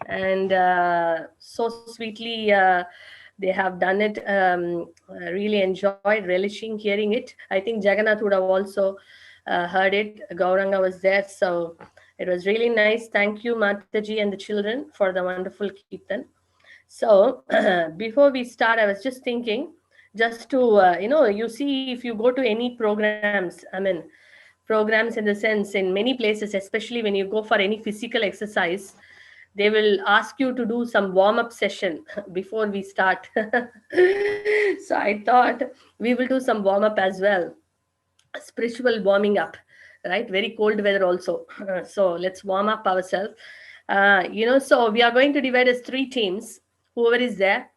and so sweetly they have done it. Really enjoyed relishing hearing it. I think Jagannath would have also heard it. Gauranga was there, so it was really nice. Thank you, Mataji and the children, for the wonderful kirtan. So before we start, I was just thinking, just to you see, if you go to any programs, I mean, programs in the sense, in many places, especially when you go for any physical exercise, they will ask you to do some warm up session before we start. So I thought we will do some warm up as well, spiritual warming up, right? Very cold weather also. So let's warm up ourselves. So we are going to divide as three teams, whoever is there.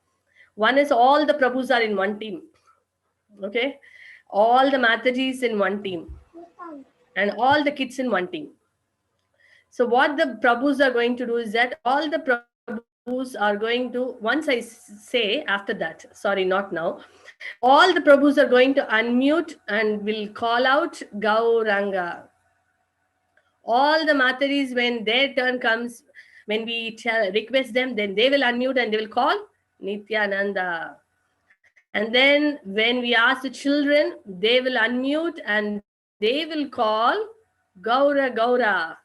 One is all the Prabhus are in one team. Okay. All the Matajis in one team and all the kids in one team. So what the Prabhus are going to do is that all the Prabhus are going to, once I say after that, sorry, not now, all the Prabhus are going to unmute and will call out Gauranga. All the Mataris, when their turn comes, when we request them, then they will unmute and they will call Nityananda. And then when we ask the children, they will unmute and they will call Gaura Gaura.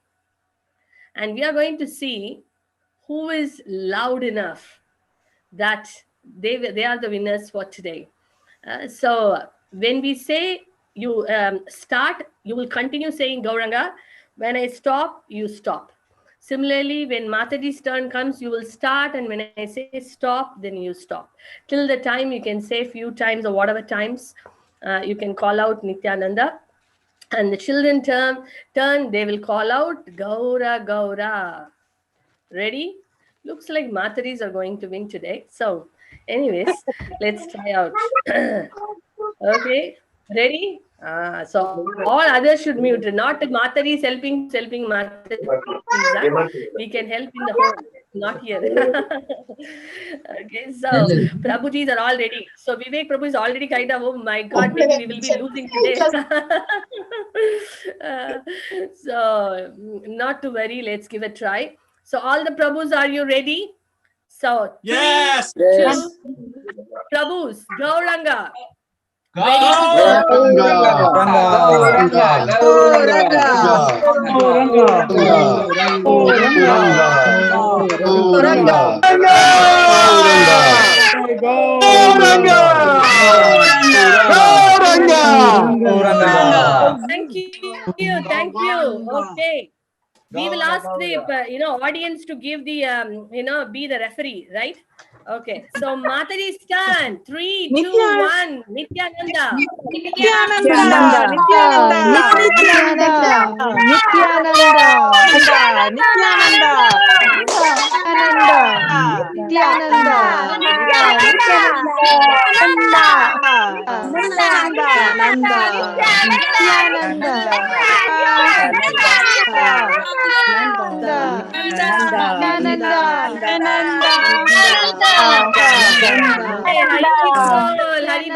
And we are going to see who is loud enough that they are the winners for today. So when we say you start, you will continue saying Gauranga. When I stop, you stop. Similarly, when Mataji's turn comes, you will start, and when I say stop, then you stop. Till the time you can say few times or whatever times, you can call out Nityananda. And the children turn, they will call out Gaura Gaura. Ready? Looks like Mataris are going to win today. So, anyways, let's try out. Okay, ready? So all others should mute. Not Mataris helping Mataris. We can help in the home, not here. Okay, so Prabhujis are all ready. So Vivek Prabhu is already kind of, oh my God, maybe we will be losing today. Uh, so not to worry, let's give a try. So all the Prabhus, are you ready? So Yes. Two, Yes. Prabhus, Gauranga. Thank you. Okay. We will ask the audience to give the be the referee, right? Okay. So Matari's turn. 3, 2, 1. Nityananda. Nityananda, Hey, Hari Bol. Thank you.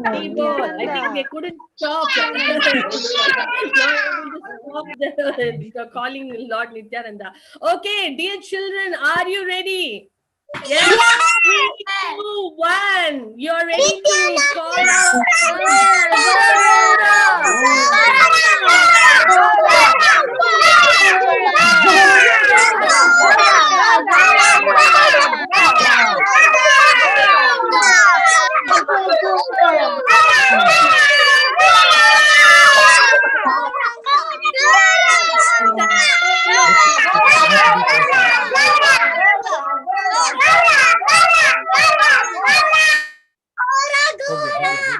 Hari Bol. I think they couldn't stop. Not able to stop the calling Lord Nityananda. Okay, dear children, are you ready? Yes. 3, 2, 1. You're ready to call out.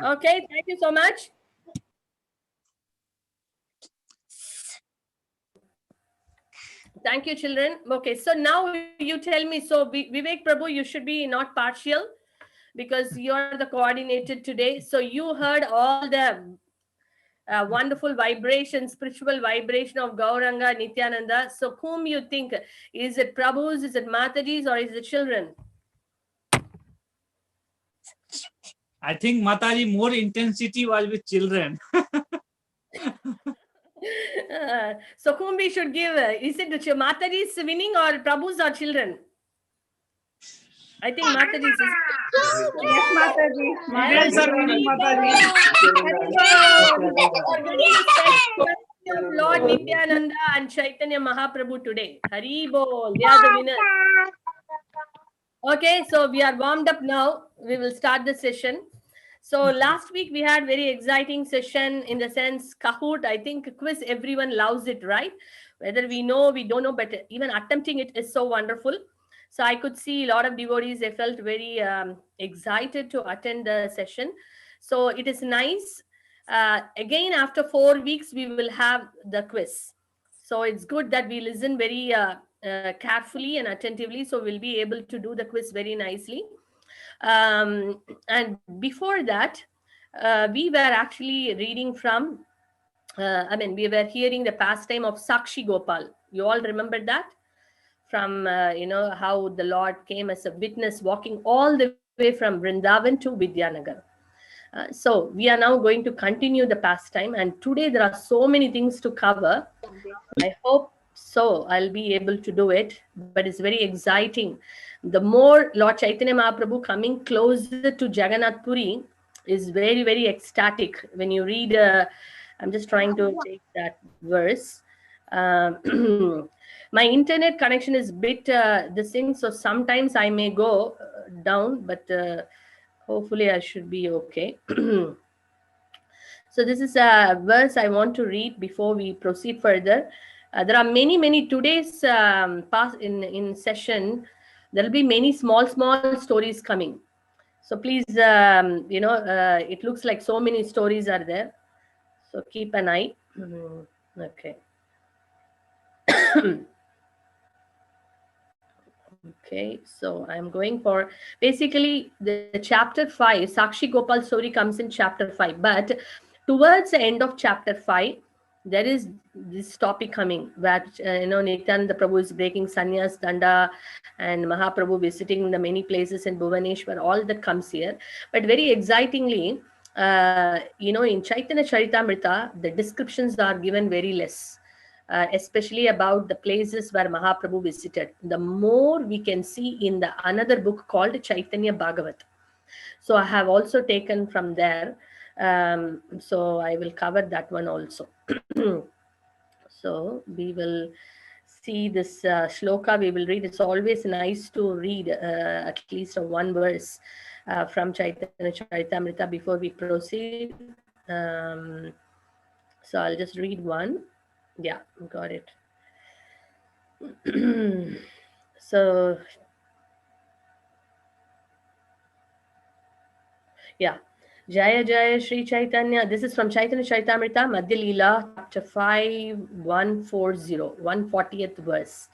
Okay, thank you so much. Thank you, children. Okay, so now you tell me. So, Vivek Prabhu, you should be not partial because you're the coordinator today. So, you heard all the wonderful vibration, spiritual vibration of Gauranga, Nityananda. So, whom you think? Is it Prabhus, is it Matajis, or is it children? I think Mataji more intensity was with children. So whom we should give? Is it Mataji's winning or Prabhu's or children? I think Mataji's is. Yes, Mataji. Children are winning, Mataji. We are getting the special of Lord Nityananda and Chaitanya Mahaprabhu today. Hari Bol, they are the winners. Okay, so we are warmed up now. We will start the session. So last week we had very exciting session in the sense Kahoot. I think quiz, everyone loves it, right? Whether we know, we don't know, but even attempting it is so wonderful. So I could see a lot of devotees, they felt very excited to attend the session. So it is nice. Again, after 4 weeks, we will have the quiz. So it's good that we listen very carefully and attentively. So we'll be able to do the quiz very nicely. And before that, we were actually reading from, we were hearing the pastime of Sakshi Gopal. You all remember that? From, how the Lord came as a witness walking all the way from Vrindavan to Vidyanagar. So we are now going to continue the pastime, and today there are so many things to cover. I hope so I'll be able to do it, but it's very exciting. The more Lord Chaitanya Mahaprabhu coming closer to Jagannath Puri is very, very ecstatic. When you read, I'm just trying to take that verse. My internet connection is bit this thing, so sometimes I may go down, but hopefully I should be okay. So this is a verse I want to read before we proceed further. There are many today's in session. There will be many small stories coming. So please, it looks like so many stories are there. So keep an eye. Okay. Okay, so I'm going for basically the chapter 5. Sakshi Gopal story comes in chapter 5, but towards the end of chapter 5, there is this topic coming where Nityananda Prabhu is breaking Sannyas Danda and Mahaprabhu visiting the many places in Bhubaneswar. All that comes here, but very excitingly, in Chaitanya Charitamrita, the descriptions are given very less. Especially about the places where Mahaprabhu visited. The more we can see in the another book called Chaitanya Bhagavat. So I have also taken from there. So I will cover that one also. So we will see this shloka. We will read. It's always nice to read at least one verse from Chaitanya Charitamrita before we proceed. So I'll just read one. Yeah, got it. So yeah, Jaya Jaya Sri Chaitanya. This is from Chaitanya Charitamrita, Madhya Lila, chapter 5, 140, 140th verse.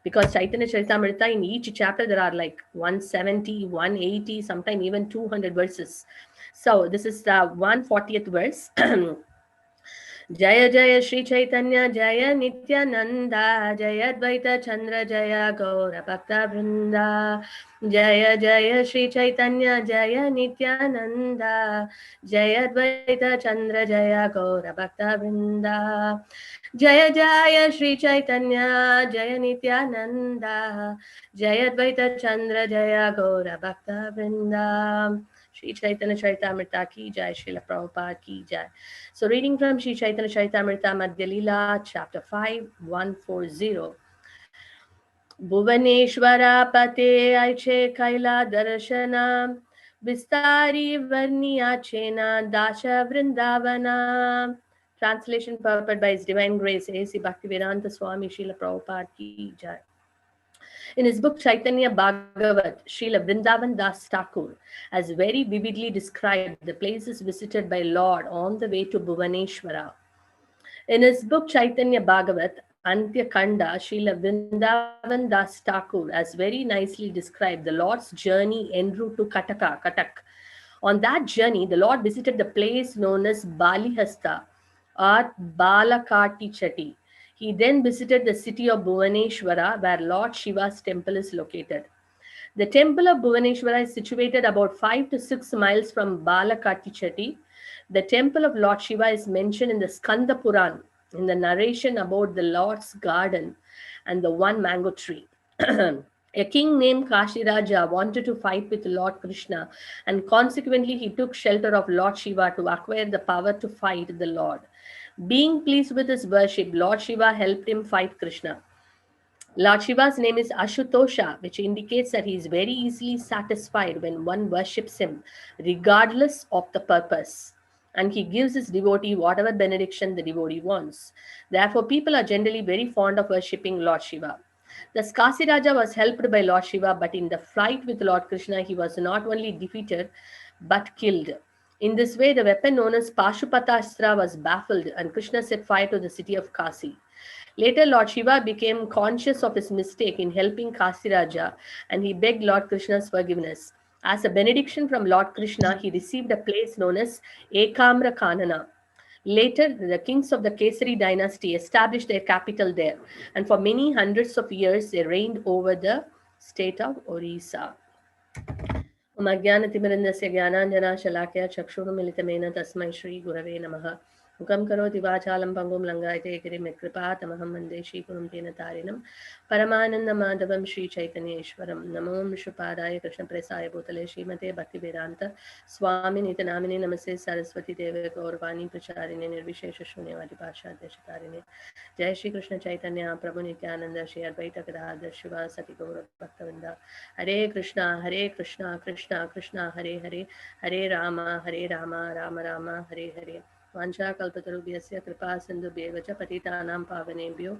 Because Chaitanya Charitamrita, in each chapter there are like 170, 180, sometimes even 200 verses. So this is the 140th verse. Jaya Jaya Sri Chaitanya Jaya Nityananda Jaya Advaita Chandra Jaya Gaura Bhakta Vrinda Jaya Jaya Sri Chaitanya Jaya Nityananda Jaya Advaita Chandra Jaya Gaura Bhakta Vrinda Jaya Jaya Sri Chaitanya Jaya Nityananda Jaya Advaita Chandra Jaya Gaura Bhakta Vrinda. Sri Chaitanya Charitamrita ki jai, Srila Prabhupada ki jai. So reading from Sri Chaitanya Charitamrita Madhya Lila, chapter 5, 140. Bhubaneswara pate aiche kaila darshana vistari varniya chena dasha vrindavana. Translation purport by His Divine Grace A.C. Bhaktivedanta Swami Srila Prabhupada ki jai. In his book Chaitanya Bhagavat, Srila Vrindavan Das Thakur has very vividly described the places visited by Lord on the way to Bhubaneswara. In his book Chaitanya Bhagavat, Antya Kanda, Srila Vrindavan Das Thakur has very nicely described the Lord's journey en route to Katak. On that journey, the Lord visited the place known as Balihasta or Balakati Chatti. He then visited the city of Bhubaneswara, where Lord Shiva's temple is located. The temple of Bhubaneswara is situated about 5 to 6 miles from Balakati Chatti. The temple of Lord Shiva is mentioned in the Skanda Puran in the narration about the Lord's garden and the one mango tree. A king named Kasiraja wanted to fight with Lord Krishna, and consequently he took shelter of Lord Shiva to acquire the power to fight the Lord. Being pleased with his worship, Lord Shiva helped him fight Krishna. Lord Shiva's name is Ashutosha, which indicates that he is very easily satisfied when one worships him, regardless of the purpose. And he gives his devotee whatever benediction the devotee wants. Therefore, people are generally very fond of worshipping Lord Shiva. The Kasiraja was helped by Lord Shiva, but in the fight with Lord Krishna, he was not only defeated but killed. In this way, the weapon known as Pashupatastra was baffled, and Krishna set fire to the city of Kasi. Later, Lord Shiva became conscious of his mistake in helping Kasiraja, and he begged Lord Krishna's forgiveness. As a benediction from Lord Krishna, he received a place known as Ekamra Kanana. Later, the kings of the Kesari dynasty established their capital there, and for many hundreds of years, they reigned over the state of Orissa. Magyanatimrindasya Gyananjana Shalakya Chakshurumilitamena Tasmai Shri Gurave Namaha. Mukam karoti vachalam pangum langaite kripa tamaham mande Shri Gurum Tena Tarinam Paramananda Madhavam Shri Chaitanya Ishwaram Namo Vishwapadaya Krishna Presaya Bhutale Srimate Bhakti Vedanta Swami Nitanamini Namaste Saraswati Deve Gaurvani Pracharine Nirvishesha Shunyavadi Pasha Deshatarine Jai Shri Krishna Chaitanya Prabhu Nityananda Shri Advaita Gadadhar Shiva Sati Gaura Bhaktavinda Hare Krishna Krishna Krishna Hare Hare Hare Rama Rama Rama Hare Hare Vancha kalpatarubhyasya kripa sindhubhyeva cha patitanam pavanebhyo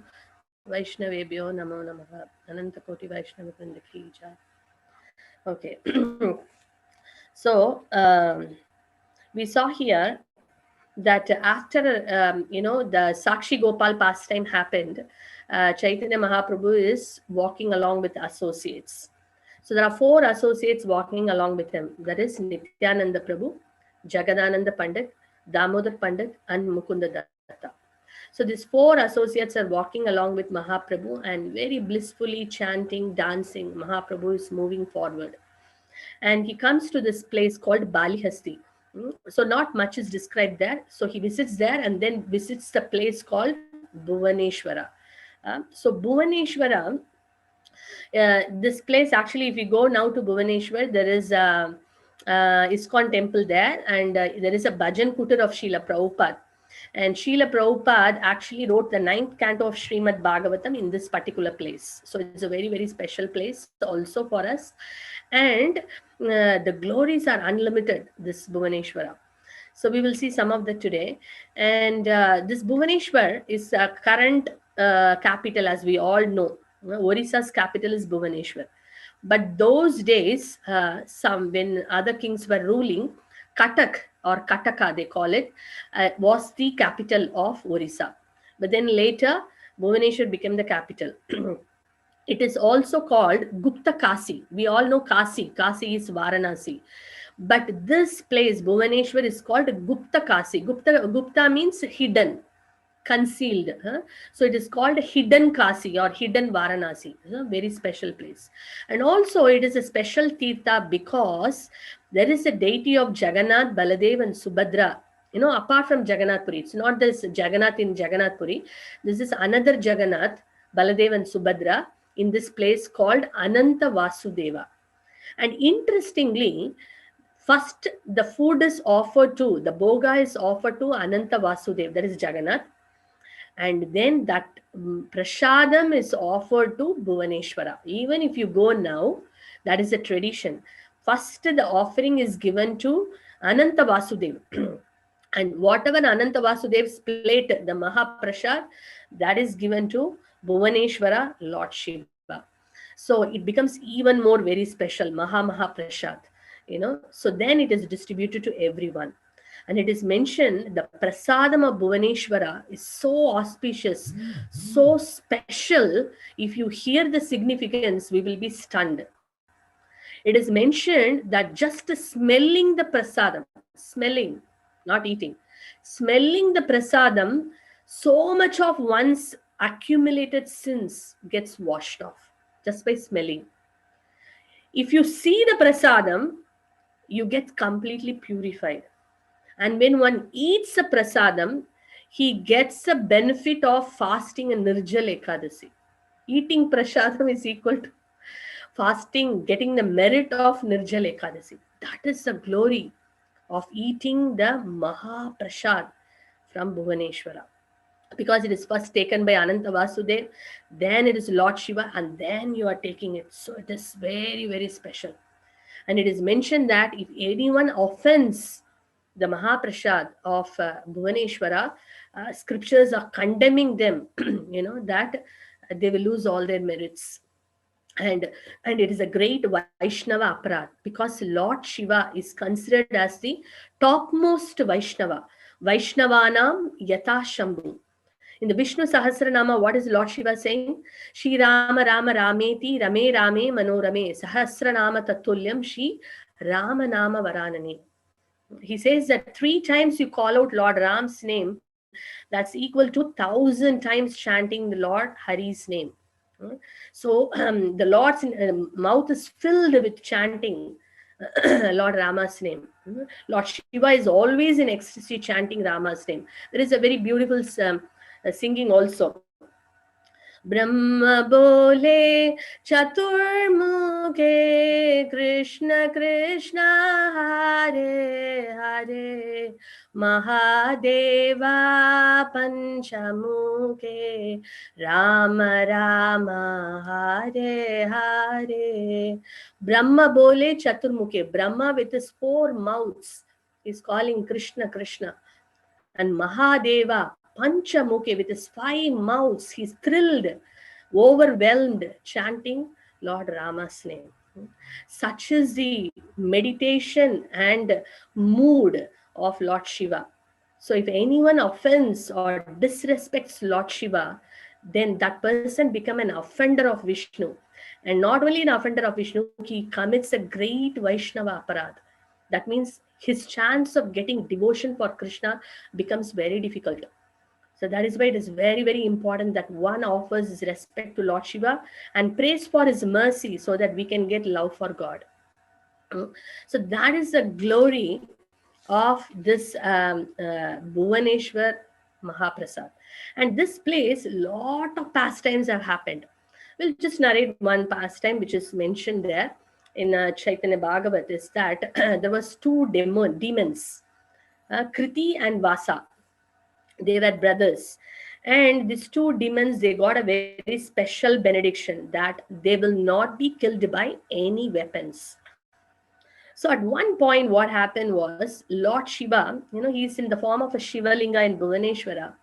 vaishnavebhyo namo namaha. Ananta koti vaishnava vrinda ki jai. Okay. So we saw here that after the Sakshi Gopal pastime happened, Chaitanya Mahaprabhu is walking along with associates. So there are 4 associates walking along with him. That is Nityananda Prabhu, Jagadananda Pandit, Damodar Pandit, and Mukunda Datta. So these 4 associates are walking along with Mahaprabhu and very blissfully chanting, dancing. Mahaprabhu is moving forward. And he comes to this place called Balihasti. So not much is described there. So he visits there and then visits the place called Bhubaneswara. So Bhubaneswara, this place actually, if you go now to Bhubaneswar, there is a ISKCON temple there, and there is a bhajan kutter of Srila Prabhupada. And Srila Prabhupada actually wrote the 9th canto of Srimad Bhagavatam in this particular place. So it's a very, very special place also for us. And the glories are unlimited, this Bhubaneswara. So we will see some of that today. And this Bhubaneswar is a current capital, as we all know. Orissa's capital is Bhubaneswar. But those days, when other kings were ruling, Katak or Kataka, they call it, was the capital of Orissa. But then later, Bhubaneswar became the capital. It is also called Gupta Kasi. We all know Kasi. Kasi is Varanasi. But this place, Bhubaneswar, is called Gupta Kasi. Gupta means hidden, concealed. So it is called Hidden Kasi or Hidden Varanasi. It's a very special place. And also it is a special Tirtha because there is a deity of Jagannath, Baladev and Subhadra. Apart from Jagannath Puri. It's not this Jagannath in Jagannath Puri. This is another Jagannath, Baladev and Subhadra, in this place called Ananta Vasudeva. And interestingly, first the food is offered to, the boga is offered to Ananta Vasudeva, that is Jagannath. And then that prasadam is offered to Bhubaneswara. Even if you go now, that is a tradition. First the offering is given to Ananta Vasudeva. And whatever Ananta Vasudev's plate, the Mahaprasad, that is given to Bhubaneswara, Lord Shiva. So it becomes even more very special, Mahaprasad. So then it is distributed to everyone. And it is mentioned the prasadam of Bhubaneswara is so auspicious, so special. If you hear the significance, we will be stunned. It is mentioned that just smelling the prasadam, smelling, not eating, smelling the prasadam, so much of one's accumulated sins gets washed off just by smelling. If you see the prasadam, you get completely purified. And when one eats a prasadam, he gets a benefit of fasting and Nirjal Ekadasi. Eating prasadam is equal to fasting, getting the merit of Nirjal Ekadasi. That is the glory of eating the Mahaprasad from Bhubaneswara. Because it is first taken by Ananta Vasudev, then it is Lord Shiva, and then you are taking it. So it is very, very special. And it is mentioned that if anyone offends the Mahaprasad of Bhubaneswara, scriptures are condemning them, that they will lose all their merits. And it is a great Vaishnava aparad, because Lord Shiva is considered as the topmost Vaishnava. Vaishnavanam Yata Shambhu. In the Vishnu Sahasranama, what is Lord Shiva saying? Shri Rama Rama Rameti Rame Rame Manorame Sahasranama Tatulyam Shri Rama Nama Varanani. He says that 3 times you call out Lord Ram's name, that's equal to 1,000 times chanting the Lord Hari's name. So the Lord's mouth is filled with chanting Lord Rama's name. Lord Shiva is always in ecstasy chanting Rama's name. There is a very beautiful singing also. Brahma bole chaturmukhe Krishna Krishna Hare Hare Mahadeva Panchamukhe Rama Rama Hare Hare. Brahma bole chaturmukhe. Brahma with his 4 mouths is calling Krishna Krishna. And Mahadeva Panchamukhe with his 5 mouths, he's thrilled, overwhelmed, chanting Lord Rama's name. Such is the meditation and mood of Lord Shiva. So if anyone offends or disrespects Lord Shiva, then that person become an offender of Vishnu. And not only an offender of Vishnu, he commits a great Vaishnava aparad. That means his chance of getting devotion for Krishna becomes very difficult. So that is why it is very, very important that one offers his respect to Lord Shiva and prays for his mercy so that we can get love for God. So that is the glory of this Bhubaneswar Mahaprasad. And this place, lot of pastimes have happened. We'll just narrate one pastime which is mentioned there in Chaitanya Bhagavat, is that there was 2 demons, Kritti and Vasa. They were brothers. And these 2 demons, they got a very special benediction that they will not be killed by any weapons. So at one point, what happened was Lord Shiva, he's in the form of a Shivalinga in Bhubaneswara.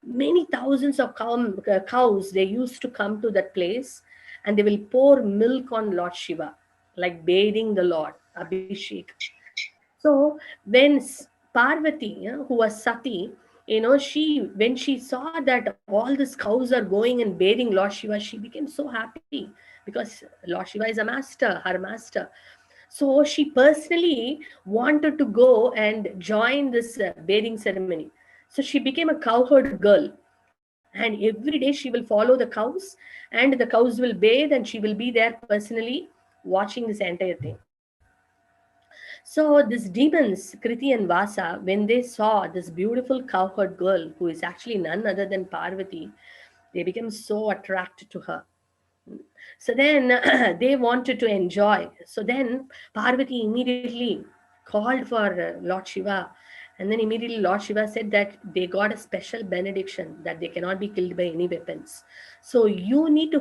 Many thousands of cows, they used to come to that place, and they will pour milk on Lord Shiva, like bathing the Lord, Abhishek. So when Parvati, who was Sati, when she saw that all these cows are going and bathing Lord Shiva, she became so happy because Lord Shiva is a master, her master. So she personally wanted to go and join this bathing ceremony. So she became a cowherd girl. And every day she will follow the cows, and the cows will bathe, and she will be there personally watching this entire thing. So these demons, Kriti and Vasa, when they saw this beautiful cowherd girl, who is actually none other than Parvati, they became so attracted to her. So then they wanted to enjoy. So then Parvati immediately called for Lord Shiva. And then immediately Lord Shiva said that they got a special benediction that they cannot be killed by any weapons. So you need to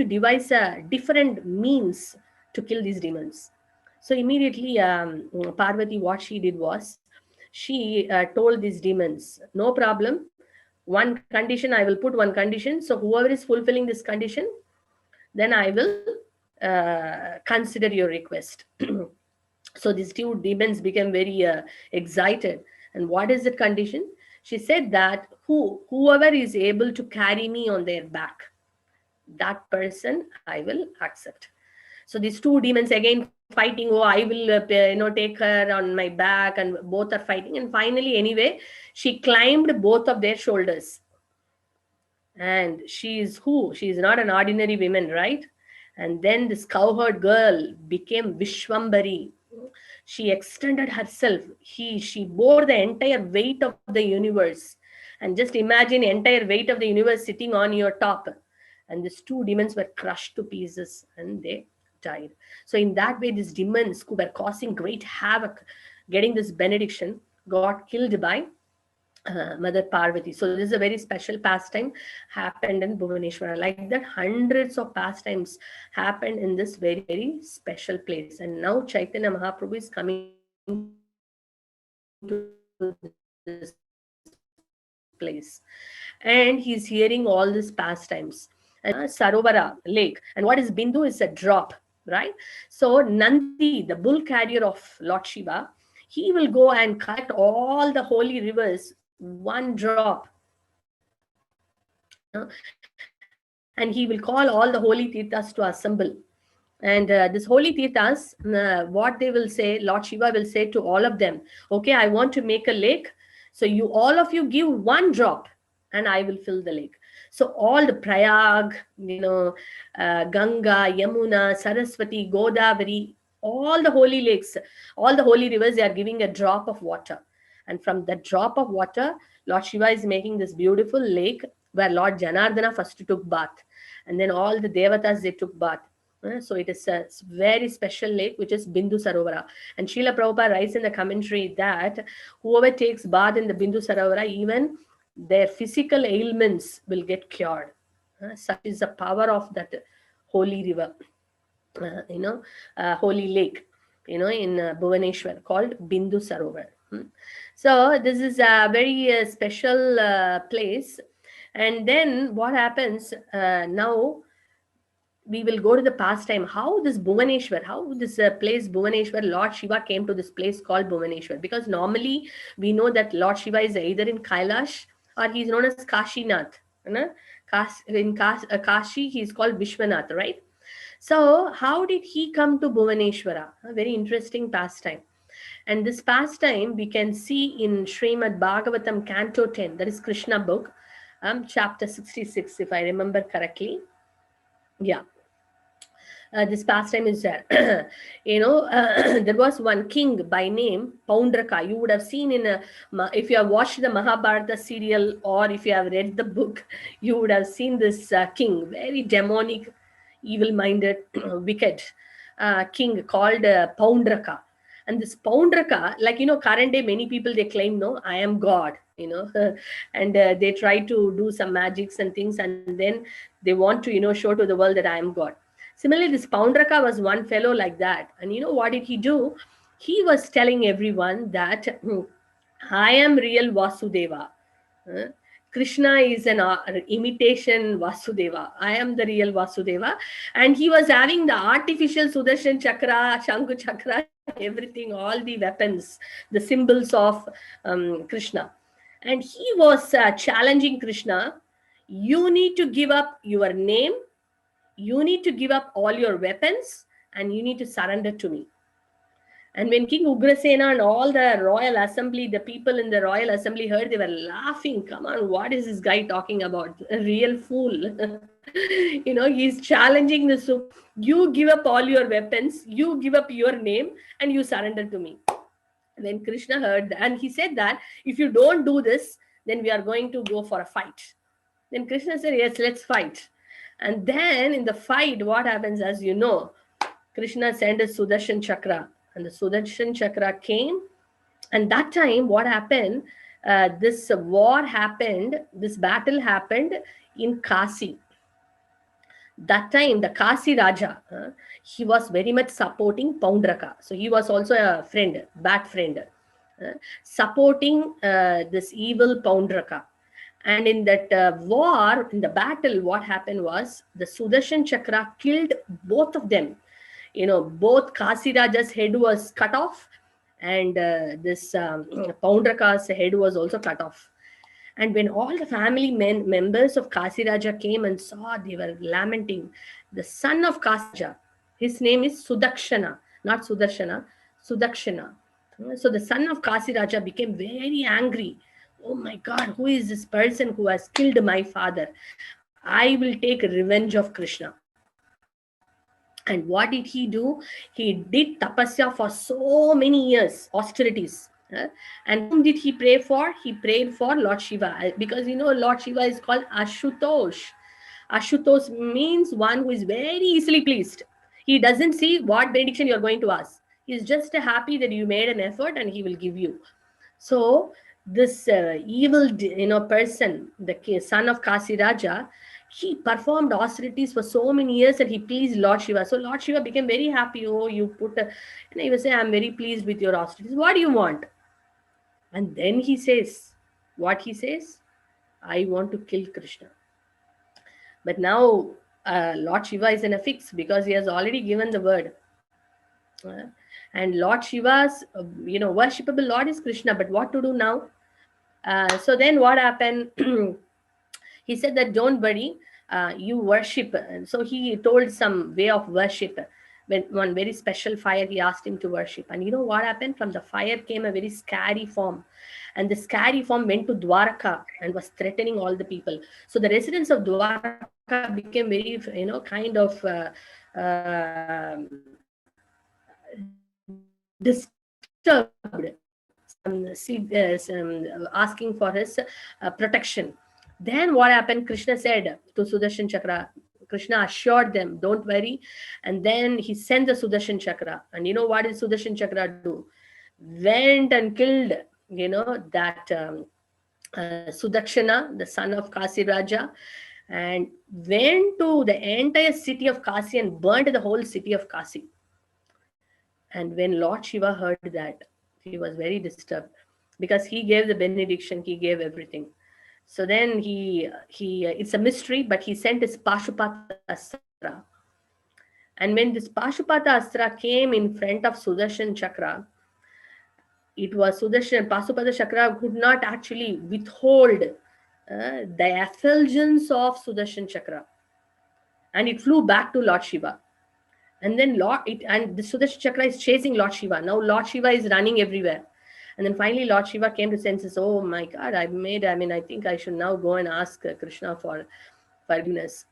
devise a different means to kill these demons. So immediately Parvati, what she did was, she told these demons, no problem, one condition, I will put one condition. So whoever is fulfilling this condition, then I will consider your request. So these 2 demons became very excited. And what is the condition? She said that whoever is able to carry me on their back, that person I will accept. So these 2 demons again fighting. Oh, I will take her on my back, and both are fighting. And finally, anyway, she climbed both of their shoulders. And she is who? She is not an ordinary woman, right? And then this cowherd girl became Vishwambari. She extended herself. She bore the entire weight of the universe. And just imagine entire weight of the universe sitting on your top. And these two demons were crushed to pieces and they died. So in that way, these demons who were causing great havoc, getting this benediction, got killed by Mother Parvati. So this is a very special pastime happened in Bhubaneswar. Like that, hundreds of pastimes happened in this very, very special place. And now Chaitanya Mahaprabhu is coming to this place. And he's hearing all these pastimes. Sarovara lake. And what is Bindu is a drop, right? So Nandi, the bull carrier of Lord Shiva, he will go and collect all the holy rivers, one drop, and he will call all the holy tirthas to assemble. And this holy tirthas, what they will say, Lord Shiva will say to all of them, okay, I want to make a lake. So you, all of you give one drop and I will fill the lake. So all the Prayag, Ganga, Yamuna, Saraswati, Godavari, all the holy lakes, all the holy rivers, they are giving a drop of water. And from that drop of water, Lord Shiva is making this beautiful lake where Lord Janardana first took bath. And then all the devatas, they took bath. So it is a very special lake, which is Bindu Sarovara. And Srila Prabhupada writes in the commentary that whoever takes bath in the Bindu Sarovara, even their physical ailments will get cured. Such is the power of that holy river, holy lake, in Bhubaneswar, called Bindu Sarovar. So this is a very special place. And then what happens now? We will go to the pastime. How this Bhubaneswar, how this place Bhubaneswar, Lord Shiva came to this place called Bhubaneswar. Because normally we know that Lord Shiva is either in Kailash or he is known as Kashinath. In Kashi, he is called Vishwanath, right? So how did he come to Bhubaneswara? A very interesting pastime. And this pastime we can see in Srimad Bhagavatam Canto 10, that is Krishna book, chapter 66, if I remember correctly. Yeah. This pastime is there. There was one king by name Poundraka. You would have seen if you have watched the Mahabharata serial or if you have read the book, you would have seen this king, very demonic, evil-minded, wicked king called Poundraka. And this Poundraka, like, current day, many people, they claim, no, I am God, and they try to do some magics and things, and then they want to, show to the world that I am God. Similarly, this Poundraka was one fellow like that. And what did he do? He was telling everyone that I am real Vasudeva. Uh, Krishna is an imitation Vasudeva. I am the real Vasudeva. And he was having the artificial Sudarsana Chakra, Shanku Chakra, everything, all the weapons, the symbols of Krishna. And he was challenging Krishna. You need to give up your name, you need to give up all your weapons, and you need to surrender to me. And when King Ugrasena and all the royal assembly, the people in the royal assembly heard, they were laughing. Come on, what is this guy talking about? A real fool. He's challenging the soup. You give up all your weapons, you give up your name, and you surrender to me. And then Krishna heard that, and he said that if you don't do this, then we are going to go for a fight. Then Krishna said, yes, let's fight. And then in the fight, what happens, as you know, Krishna sent a Sudarsana Chakra, and the Sudarsana Chakra came. And that time, what happened? This war happened, this battle happened in Kasi. That time, the Kasiraja, he was very much supporting Poundraka. So he was also a friend, bad friend, supporting this evil Poundraka. And in that war, in the battle, what happened was the Sudarsana Chakra killed both of them. Both Kasiraja's head was cut off, and this Poundraka's head was also cut off. And when all the family members of Kasiraja came and saw, they were lamenting. The son of Kasiraja, his name is Sudakshana, not Sudarshana, Sudakshana. So the son of Kasiraja became very angry. Oh my God, who is this person who has killed my father? I will take revenge of Krishna. And what did he do? He did tapasya for so many years, austerities. And whom did he pray for? He prayed for Lord Shiva, because Lord Shiva is called Ashutosh. Ashutosh means one who is very easily pleased. He doesn't see what benediction you're going to ask. He's just happy that you made an effort and he will give you. So this evil, person, the son of Kasiraja, he performed austerities for so many years and he pleased Lord Shiva. So Lord Shiva became very happy. Oh, you put, and he was saying, I'm very pleased with your austerities. What do you want? And then he says, what he says? I want to kill Krishna. But now Lord Shiva is in a fix because he has already given the word. And Lord Shiva's, worshipable Lord is Krishna. But what to do now? So then what happened? He said that don't worry, you worship. And so he told some way of worship. When one very special fire, he asked him to worship. And you know what happened? From the fire came a very scary form. And the scary form went to Dwaraka and was threatening all the people. So the residents of Dwaraka became very, kind of disturbed, asking for his protection. Then what happened? Krishna said to Sudarsana Chakra, Krishna assured them, don't worry. And then he sent the Sudarsana Chakra. And you know what did Sudarsana Chakra do? Went and killed, that Sudakshana, the son of Kasiraja, and went to the entire city of Kasi and burned the whole city of Kasi. And when Lord Shiva heard that, he was very disturbed because he gave the benediction, he gave everything. So then he it's a mystery, but he sent his Pashupata Astra. And when this Pashupata Astra came in front of Sudarshan Chakra, it was Pashupata Chakra could not actually withhold the effulgence of Sudarshan Chakra. And it flew back to Lord Shiva. And then the Sudarshan Chakra is chasing Lord Shiva. Now Lord Shiva is running everywhere. And then finally Lord Shiva came to senses, oh my God, I think I should now go and ask Krishna for forgiveness.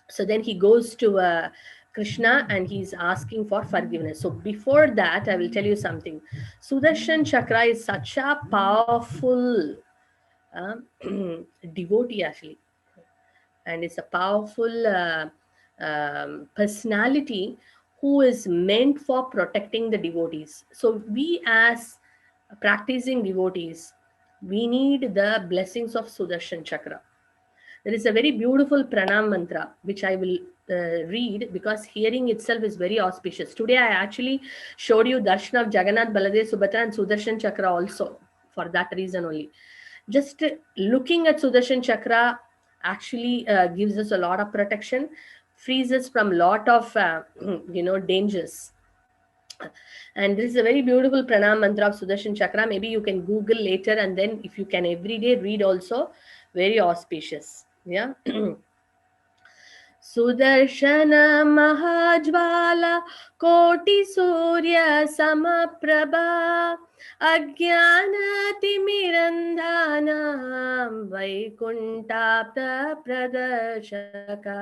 So then he goes to Krishna and he's asking for forgiveness. So before that, I will tell you something. Sudarshan Chakra is such a powerful devotee actually. And it's a powerful personality who is meant for protecting the devotees. So we as practicing devotees, we need the blessings of Sudarshan Chakra. There is a very beautiful Pranam Mantra, which I will read because hearing itself is very auspicious. Today I actually showed you Darshan of Jagannath, Baladev, Subhadra and Sudarshan Chakra also for that reason only. Just looking at Sudarshan Chakra actually gives us a lot of protection, frees us from a lot of, dangers. And this is a very beautiful Pranam Mantra of Sudarshan Chakra. Maybe you can Google later, and then if you can every day read also, very auspicious. Yeah. Sudarshana Mahajvala Koti Surya Samaprabha Ajnana Timirandhanam Vaikuntabda Pradarshaka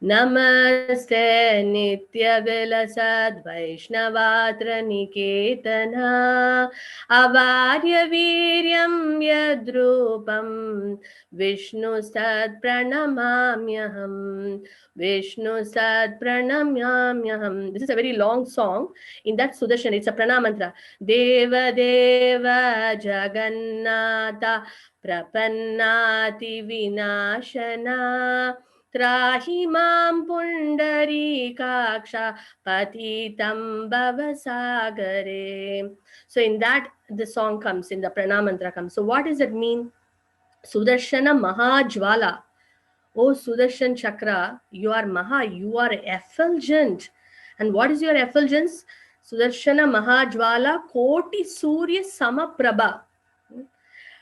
Namaste Nitya Vilasad Vaishnavatra Niketana Avarya Viryam Yadrupam Vishnu Sad Pranamamyaham Vishnu Sad Pranamamyaham. This is a very long song. In that Sudarshan, it's a Prana Mantra. Deva Deva Jagannatha Prapannati Vinashana Trahi Mam Pundari Kaksha Patitam Bhavasagare. So in that the song comes, in the Prana Mantra comes. So what does it mean? Sudarshana Mahajvala. Oh Sudarshan Chakra, you are Maha, you are effulgent. And what is your effulgence? Sudarshana Mahajvala Koti Surya Samaprabha.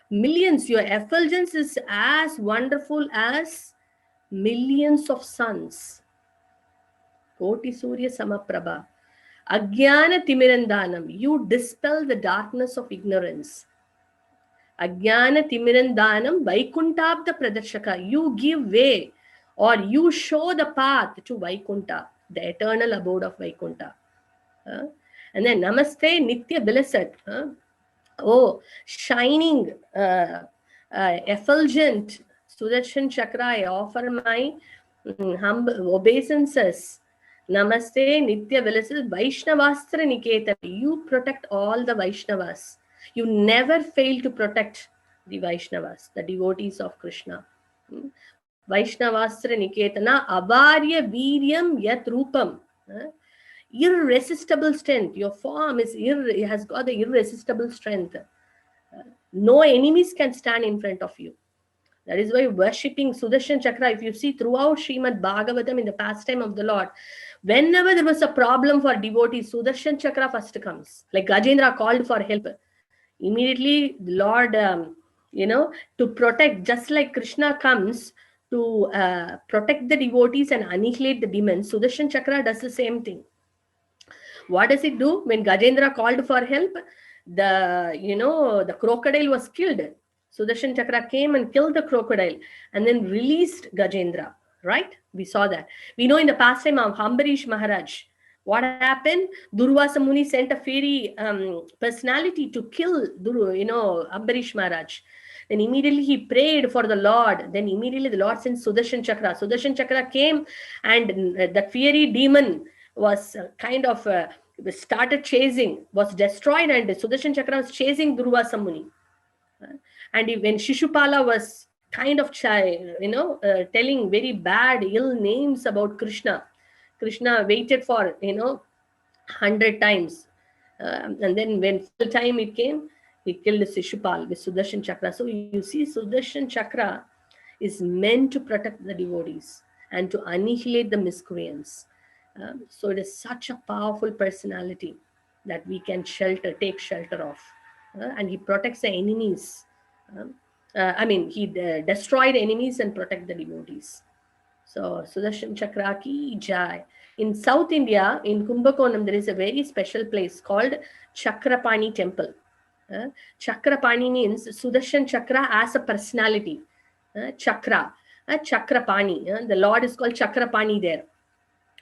Millions, your effulgence is as wonderful as millions of suns. Koti Surya Samaprabha. Ajnana Timirandanam, you dispel the darkness of ignorance. Ajnana Timirandanam Vaikuntabda Pradarshaka, you give way or you show the path to Vaikunta, the eternal abode of Vaikunta. And then Namaste Nitya Bilasat. Oh, shining, effulgent Sudarshan Chakra, I offer my humble obeisances. Namaste Nitya Vilasat Vaishnavastra Niketa. You protect all the Vaishnavas. You never fail to protect the Vaishnavas, the devotees of Krishna. Vaishnavastra Niketana Avarya Viryam Yat Rupam. Irresistible strength. Your form has got the irresistible strength. No enemies can stand in front of you. That is why worshipping Sudarshan Chakra, if you see throughout Srimad Bhagavatam in the pastime of the Lord, whenever there was a problem for devotees, Sudarshan Chakra first comes. Like Gajendra called for help. Immediately, the Lord, to protect, just like Krishna comes to protect the devotees and annihilate the demons, Sudarshan Chakra does the same thing. What does it do? When Gajendra called for help, the crocodile was killed. Sudarshan Chakra came and killed the crocodile and then released Gajendra. Right? We saw that. We know in the pastime of Ambarish Maharaj, what happened? Durvasa Muni sent a fairy personality to kill Ambarish Maharaj. Then immediately he prayed for the Lord. Then immediately the Lord sent Sudarshan Chakra. Sudarshan Chakra came and that fiery demon was started chasing, was destroyed, and Sudarshan Chakra was chasing Durvasa Muni. And when Shishupala was telling very bad, ill names about Krishna, Krishna waited for 100 times, and then when full time it came, he killed Shishupal with Sudarshan Chakra. So you see, Sudarshan Chakra is meant to protect the devotees and to annihilate the miscreants. So it is such a powerful personality that we can take shelter of. And he protects the enemies. He destroyed enemies and protect the devotees. So Sudarshan Chakra ki jai. In South India, in Kumbakonam, there is a very special place called Chakrapani Temple. Chakrapani means Sudarshan Chakra as a personality. Chakra. Chakrapani. The Lord is called Chakrapani there.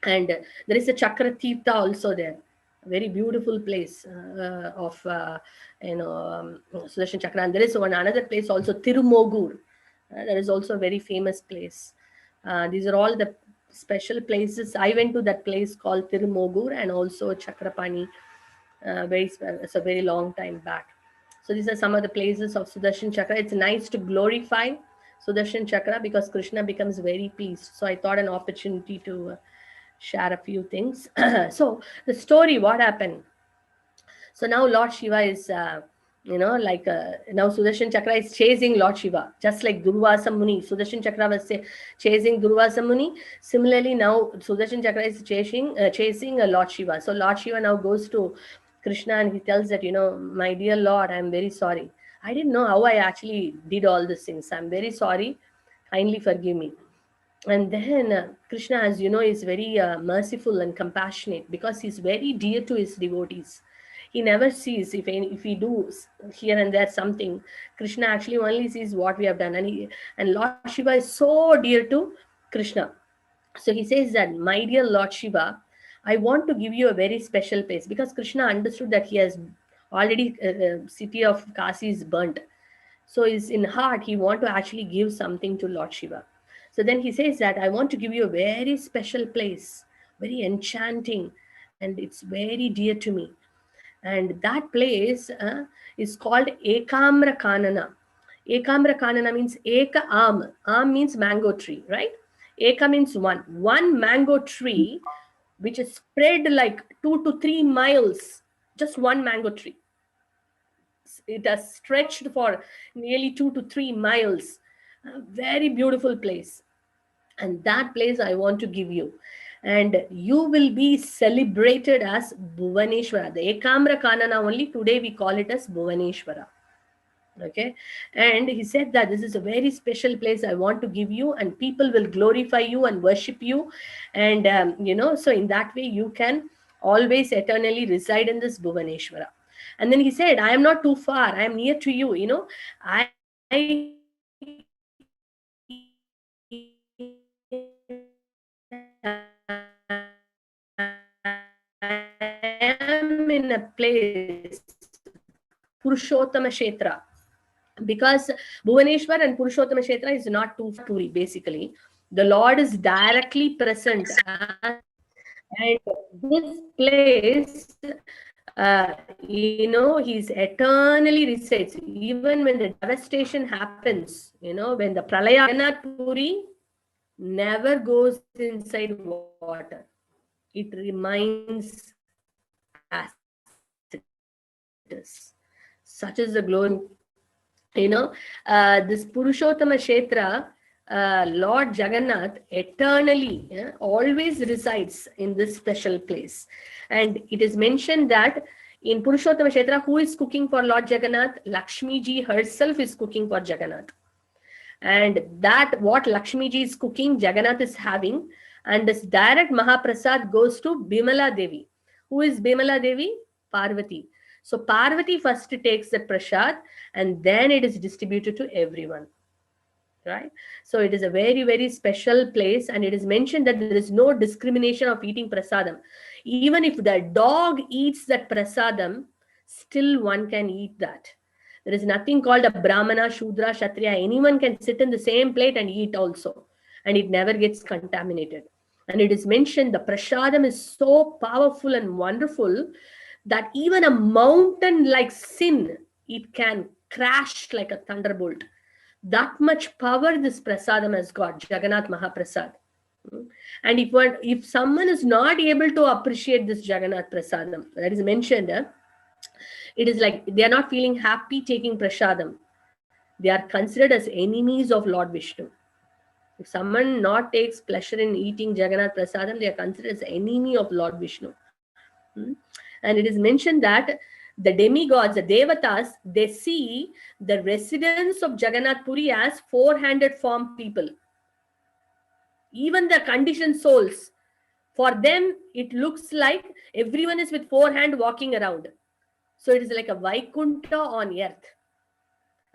And there is a Chakra Tirtha also there. A very beautiful place of Sudarshan Chakra. And there is another place also, Tirumogur. That is also a very famous place. These are all the special places. I went to that place called Tirumogur and also Chakrapani. It's a very long time back. So these are some of the places of Sudarshan Chakra. It's nice to glorify Sudarshan Chakra because Krishna becomes very pleased. So I thought an opportunity to share a few things. So the story, what happened? So now Lord Shiva is, now Sudarshan Chakra is chasing Lord Shiva, just like Durvasa Muni. Sudarshan Chakra was chasing Durvasa Muni. Similarly, now Sudarshan Chakra is chasing Lord Shiva. So Lord Shiva now goes to Krishna and he tells that, my dear Lord, I'm very sorry. I didn't know how I actually did all these things. I'm very sorry. Kindly forgive me. And then Krishna, as you know, is very merciful and compassionate because he's very dear to his devotees. He never sees if we do here and there something. Krishna actually only sees what we have done. And Lord Shiva is so dear to Krishna. So he says that, my dear Lord Shiva, I want to give you a very special place because Krishna understood that he has already city of Kasi is burnt. So in heart, he want to actually give something to Lord Shiva. So then he says that I want to give you a very special place, very enchanting, and it's very dear to me. And that place is called Ekamra Kanana. Ekamra Kanana means Eka Am. Am means mango tree, right? Eka means one. One mango tree, which is spread like 2 to 3 miles. Just one mango tree. It has stretched for nearly 2 to 3 miles. A very beautiful place. And that place I want to give you. And you will be celebrated as Bhubaneswara. The Ekamra Kanana only, today we call it as Bhubaneswara. Okay. And he said that this is a very special place I want to give you, and people will glorify you and worship you. And, so in that way, you can always eternally reside in this Bhubaneswara. And then he said, I am not too far. I am near to you. I them in a place, Purushottama Kshetra, because Bhubaneswar and Purushottama Kshetra is not too far Puri, basically. The Lord is directly present. And this place, he's eternally resides. Even when the devastation happens, when the Pralaya, Jagannath Puri never goes inside water. It remains as it is. Such is the glory. This Purushottama Kshetra, Lord Jagannath eternally, always resides in this special place. And it is mentioned that in Purushottama Kshetra, who is cooking for Lord Jagannath? Lakshmi ji herself is cooking for Jagannath. And that what Lakshmi ji is cooking, Jagannath is having. And this direct Mahaprasad goes to Bimala Devi. Who is Bimala Devi? Parvati. So Parvati first takes the prasad and then it is distributed to everyone. Right? So it is a very, very special place, and it is mentioned that there is no discrimination of eating prasadam. Even if the dog eats that prasadam, still one can eat that. There is nothing called a Brahmana, Shudra, Kshatriya. Anyone can sit in the same plate and eat also, and it never gets contaminated. And it is mentioned the prasadam is so powerful and wonderful that even a mountain like sin, it can crash like a thunderbolt. That much power this prasadam has got, Jagannath Mahaprasad. And if someone is not able to appreciate this Jagannath prasadam, that is mentioned, it is like they are not feeling happy taking prasadam. They are considered as enemies of Lord Vishnu. If someone not takes pleasure in eating Jagannath prasadam, they are considered as enemy of Lord Vishnu. And it is mentioned that the demigods, the devatas, they see the residents of Jagannath Puri as four-handed form people. Even the conditioned souls, for them, it looks like everyone is with four hands walking around. So it is like a Vaikuntha on earth.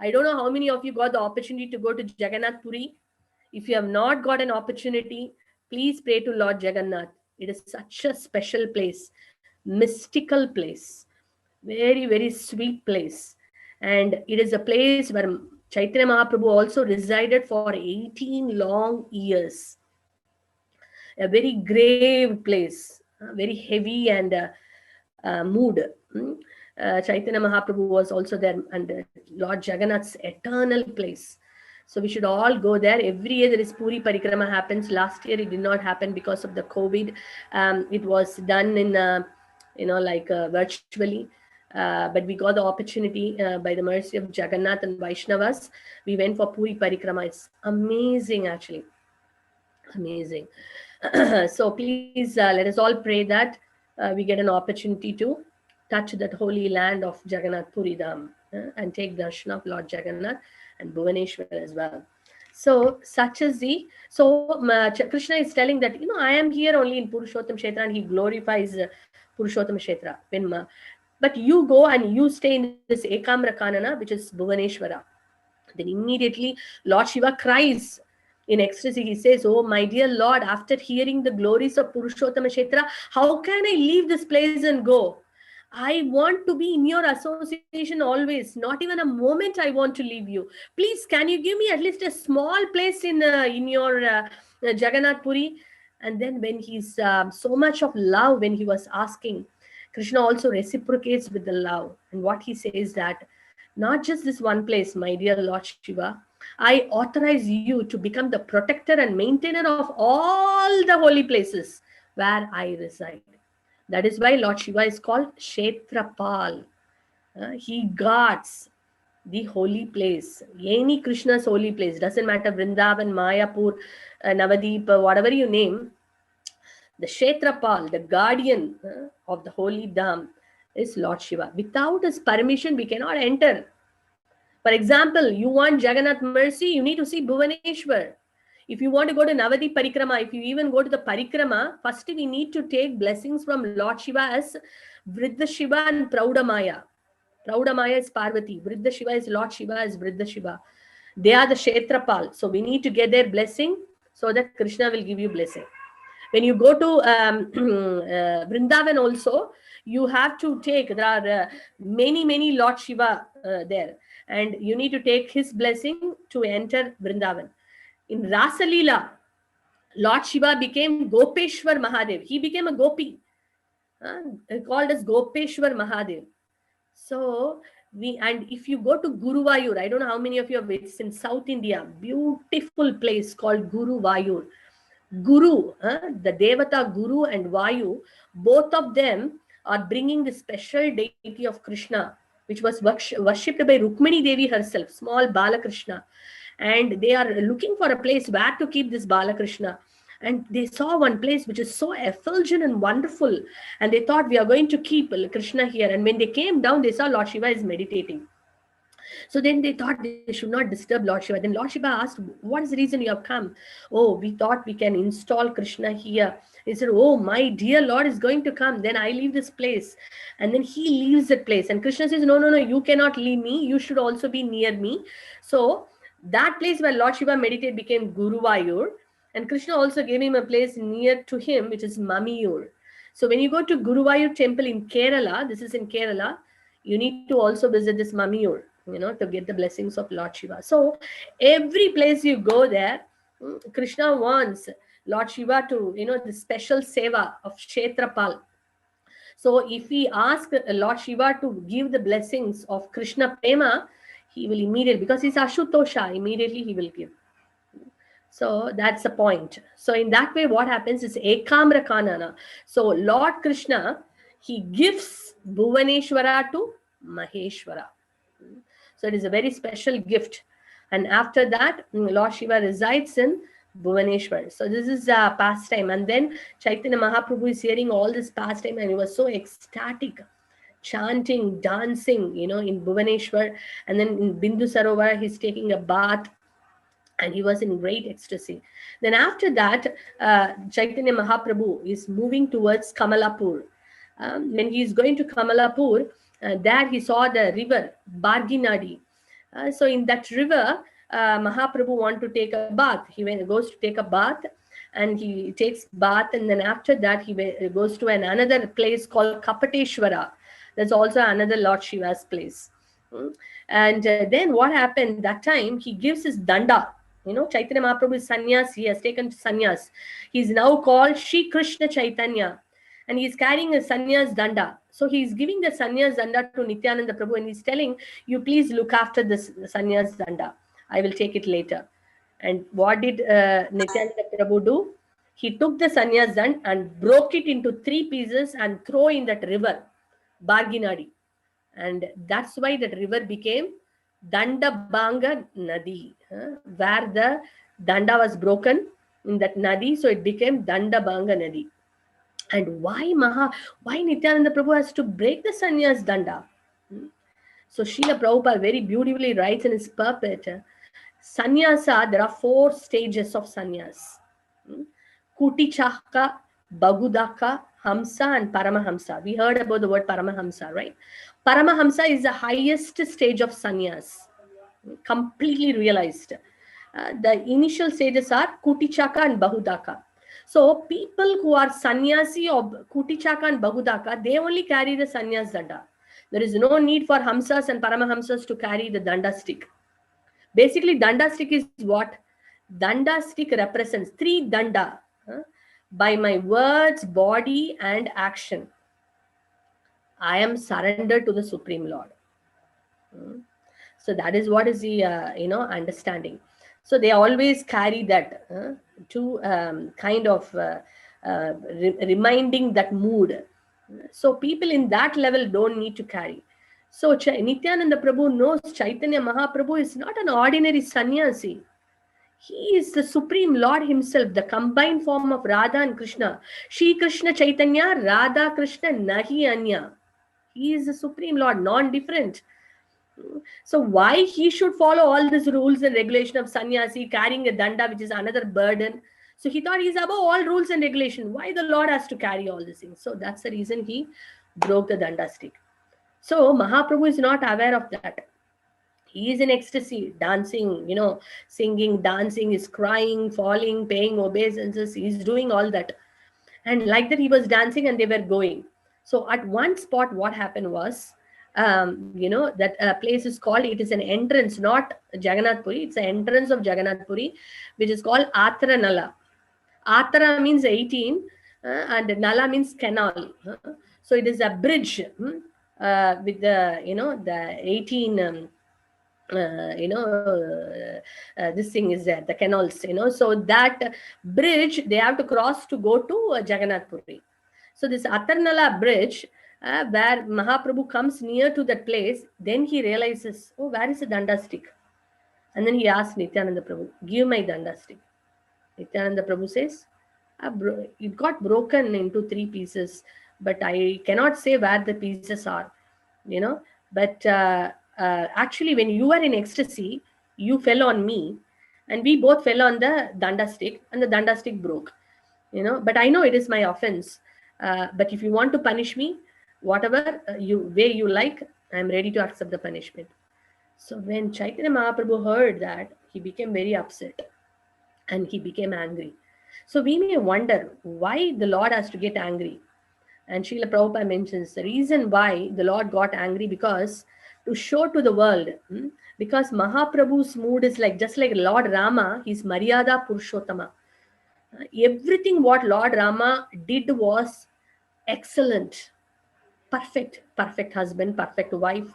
I don't know how many of you got the opportunity to go to Jagannath Puri. If you have not got an opportunity, please pray to Lord Jagannath. It is such a special place, mystical place, very, very sweet place. And it is a place where Chaitanya Mahaprabhu also resided for 18 long years. A very grave place, very heavy and mood. Chaitanya Mahaprabhu was also there, and Lord Jagannath's eternal place. So we should all go there. Every year there is Puri Parikrama happens. Last year it did not happen because of the COVID. It was done in, virtually. But we got the opportunity by the mercy of Jagannath and Vaishnavas. We went for Puri Parikrama. It's amazing, actually. Amazing. So please let us all pray that we get an opportunity to touch that holy land of Jagannath Puri Dham and take darshan of Lord Jagannath and Bhubaneswar as well. So such is Krishna is telling that, I am here only in Purushottam Kshetra, and he glorifies Purushottam Kshetra. But you go and you stay in this Ekamra Kanana, which is Bhubaneshwara. Then immediately Lord Shiva cries in ecstasy. He says, "Oh, my dear Lord, after hearing the glories of Purushottama Kshetra, how can I leave this place and go? I want to be in your association always. Not even a moment I want to leave you. Please, can you give me at least a small place in your Jagannath Puri?" And then when he's so much of love, when he was asking, Krishna also reciprocates with the love. And what he says that, not just this one place, my dear Lord Shiva, I authorize you to become the protector and maintainer of all the holy places where I reside. That is why Lord Shiva is called Kshetrapal. He guards the holy place. Any Krishna's holy place, doesn't matter Vrindavan, Mayapur, Navadip, whatever you name, the Kshetrapal, the guardian of the holy Dham, is Lord Shiva. Without his permission, we cannot enter. For example, you want Jagannath mercy, you need to see Bhubaneswar. If you want to go to Navadip Parikrama, if you even go to the Parikrama, first we need to take blessings from Lord Shiva as Vriddha Shiva and Praudamaya. Praudamaya is Parvati. Vriddha Shiva is Lord Shiva as Vriddha Shiva. They are the Kshetrapal. So we need to get their blessing so that Krishna will give you blessing. When you go to Vrindavan also, you have to take, there are many Lord Shiva there, and you need to take his blessing to enter Vrindavan. In Rasa Leela, Lord Shiva became Gopeshwar Mahadev. He became a gopi, uh, called as Gopeshwar Mahadev. So and if you go to Guruvayur, I don't know how many of you have, it's in South India, beautiful place called Guruvayur. Guru, the Devata Guru and Vayu, both of them are bringing the special deity of Krishna, which was worshipped by Rukmini Devi herself, small Balakrishna. And they are looking for a place where to keep this Balakrishna. And they saw one place which is so effulgent and wonderful. And they thought, we are going to keep Krishna here. And when they came down, they saw Lord Shiva is meditating. So then they thought they should not disturb Lord Shiva. Then Lord Shiva asked, what is the reason you have come? Oh, we thought we can install Krishna here. He said, oh, my dear Lord is going to come. Then I leave this place. And then he leaves that place. And Krishna says, no, you cannot leave me. You should also be near me. So that place where Lord Shiva meditated became Guruvayur. And Krishna also gave him a place near to him, which is Mamiyur. So when you go to Guruvayur temple in Kerala, this is in Kerala, you need to also visit this Mamiyur, to get the blessings of Lord Shiva. So every place you go there, Krishna wants Lord Shiva to, the special seva of Kshetrapal. So if we ask Lord Shiva to give the blessings of Krishna Prema, he will immediately, because he's Ashutosha, immediately he will give. So that's the point. So in that way, what happens is Ekamra Kanana. So Lord Krishna, he gives Bhubaneswara to Maheshwara. So it is a very special gift. And after that, Lord Shiva resides in Bhubaneswar. So this is a pastime. And then Chaitanya Mahaprabhu is hearing all this pastime and he was so ecstatic, chanting, dancing, in Bhubaneswar. And then in Bindu Sarovar, he's taking a bath. And he was in great ecstasy. Then after that, Chaitanya Mahaprabhu is moving towards Kamalapur. When he is going to Kamalapur, there he saw the river, Barginadi. So in that river, Mahaprabhu want to take a bath. He goes to take a bath and he takes bath. And then after that, he goes to another place called Kapateshwara. That's also another Lord Shiva's place. And then what happened that time, he gives his danda. Chaitanya Mahaprabhu is Sannyas. He has taken Sannyas. He's now called Sri Krishna Chaitanya. And he's carrying a Sannyas Danda. So he's giving the Sannyas Danda to Nityananda Prabhu and he's telling, you please look after this Sannyas Danda. I will take it later. And what did Nityananda Prabhu do? He took the Sannyas Danda and broke it into 3 pieces and throw in that river, Barginadi. And that's why that river became Danda Banga Nadi, where the Danda was broken in that Nadi. So it became Danda Banga Nadi. And why Nityananda Prabhu has to break the Sannyas Danda? So Srila Prabhupada very beautifully writes in his purport, Sannyasa, there are 4 stages of sannyas. Kutichaka, Bagudaka, Hamsa and Paramahamsa. We heard about the word Paramahamsa, right? Paramahamsa is the highest stage of sannyas, completely realized. The initial stages are Kutichaka and Bahudaka. So people who are sannyasi of Kutichaka and Bahudaka, they only carry the sannyas danda. There is no need for hamsas and paramahamsas to carry the danda stick. Basically, danda stick is what? Danda stick represents 3 danda. By my words, body and action, I am surrendered to the Supreme Lord. So that is what is the understanding. So they always carry that to kind of reminding that mood. So people in that level don't need to carry. So Nityananda Prabhu knows Chaitanya Mahaprabhu is not an ordinary sannyasi. He is the Supreme Lord himself, the combined form of Radha and Krishna. Shri Krishna Chaitanya, Radha Krishna, Nahi Anya. He is the Supreme Lord, non-different. So why he should follow all these rules and regulation of sannyasi, carrying a danda, which is another burden. So he thought he's above all rules and regulation. Why the Lord has to carry all these things? So that's the reason he broke the danda stick. So Mahaprabhu is not aware of that. He is in ecstasy, dancing, singing, dancing, is crying, falling, paying obeisances. He's doing all that. And like that, he was dancing and they were going. So at one spot, what happened was, that place is called, it is an entrance, not Jagannath Puri, it's an entrance of Jagannath Puri, which is called Atra Nala. Atra means 18, and Nala means canal. So it is a bridge, with the, the 18, this thing is there, the canals, so that bridge they have to cross to go to Jagannath Puri. So this Atarnala bridge, where Mahaprabhu comes near to that place, then he realizes, oh, where is the danda stick? And then he asks Nityananda Prabhu, give my danda stick. Nityananda Prabhu says, it got broken into 3 pieces, but I cannot say where the pieces are, you know. But actually, when you were in ecstasy, you fell on me, and we both fell on the danda stick, and the danda stick broke, But I know it is my offense. But if you want to punish me, whatever way you like, I am ready to accept the punishment. So when Chaitanya Mahaprabhu heard that, he became very upset and he became angry. So we may wonder why the Lord has to get angry. And Srila Prabhupada mentions the reason why the Lord got angry, because to show to the world, because Mahaprabhu's mood is like, just like Lord Rama, he's Maryada Purushottama. Everything what Lord Rama did was excellent, perfect husband, perfect wife,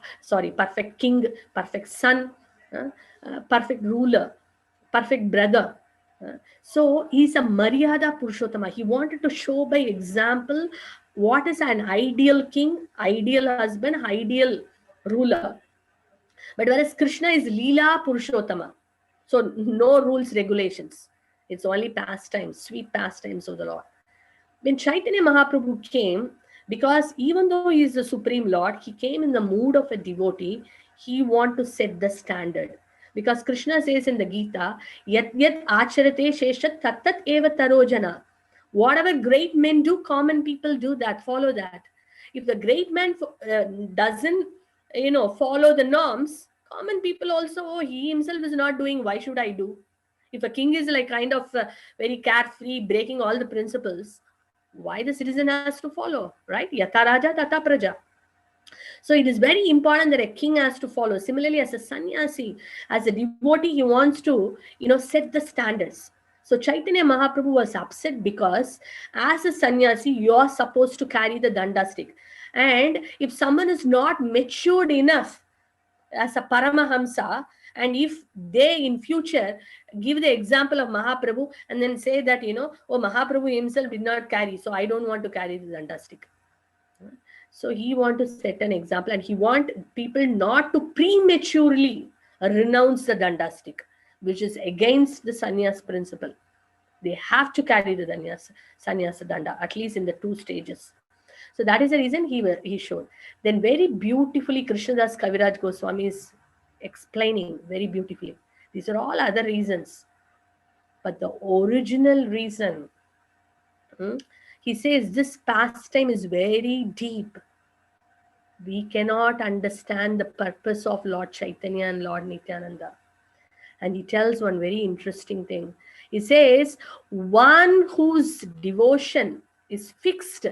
perfect king, perfect son, perfect ruler, perfect brother. So he's a Maryada Purushottama. He wanted to show by example what is an ideal king, ideal husband, ideal ruler. But whereas Krishna is Lila Purushottama, so no rules, regulations. It's only pastimes, sweet pastimes of the Lord. When Chaitanya Mahaprabhu came, because even though he is the Supreme Lord, he came in the mood of a devotee. He wanted to set the standard. Because Krishna says in the Gita, Yat yat acharate sheshat tat tat eva tarojana. Whatever great men do, common people do that, follow that. If the great man doesn't, follow the norms, common people also, oh, he himself is not doing, why should I do? If a king is like kind of very carefree, breaking all the principles, why the citizen has to follow, right? Yata raja tata praja. So it is very important that a king has to follow. Similarly, as a sannyasi, as a devotee, he wants to, set the standards. So Chaitanya Mahaprabhu was upset because as a sannyasi, you are supposed to carry the danda stick. And if someone is not matured enough as a Paramahamsa, and if they in future give the example of Mahaprabhu and then say that, oh, Mahaprabhu himself did not carry, so I don't want to carry the danda stick. So he want to set an example, and he want people not to prematurely renounce the danda stick, which is against the sannyas principle. They have to carry the sannyasa danda, at least in the 2 stages. So that is the reason he showed. Then very beautifully, Krishnadas Kaviraj Goswami is explaining very beautifully. These are all other reasons. But the original reason, he says this pastime is very deep. We cannot understand the purpose of Lord Chaitanya and Lord Nityananda. And he tells one very interesting thing. He says, one whose devotion is fixed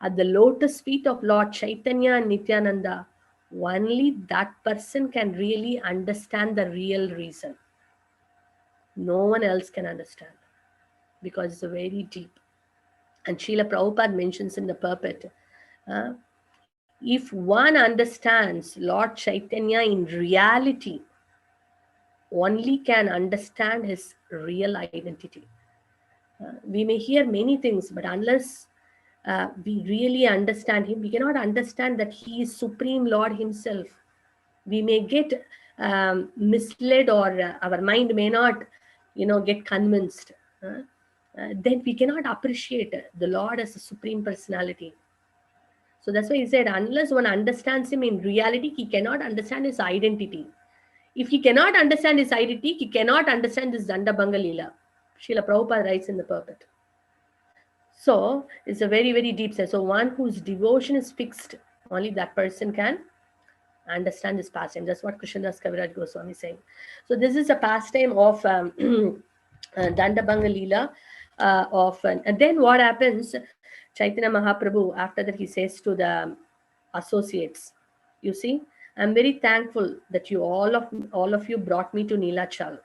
at the lotus feet of Lord Chaitanya and Nityananda, only that person can really understand the real reason. No one else can understand, because it's very deep. And Srila Prabhupada mentions in the purport, if one understands Lord Chaitanya in reality, only can understand his real identity. We may hear many things, but unless we really understand him, we cannot understand that he is Supreme Lord himself. We may get misled, or our mind may not, get convinced. Then we cannot appreciate the Lord as a Supreme Personality. So that's why he said, unless one understands him in reality, he cannot understand his identity. If he cannot understand his identity, he cannot understand this Danda Bhanga Lila. Srila Prabhupada writes in the purport. So it's a very, very deep sense. So one whose devotion is fixed, only that person can understand this pastime. That's what Krishnadas Kaviraj Goswami is saying. So this is a pastime of Danda Bhanga Lila. And then what happens? Chaitanya Mahaprabhu, after that, he says to the associates, you see, I'm very thankful that you all of you brought me to Nilachal,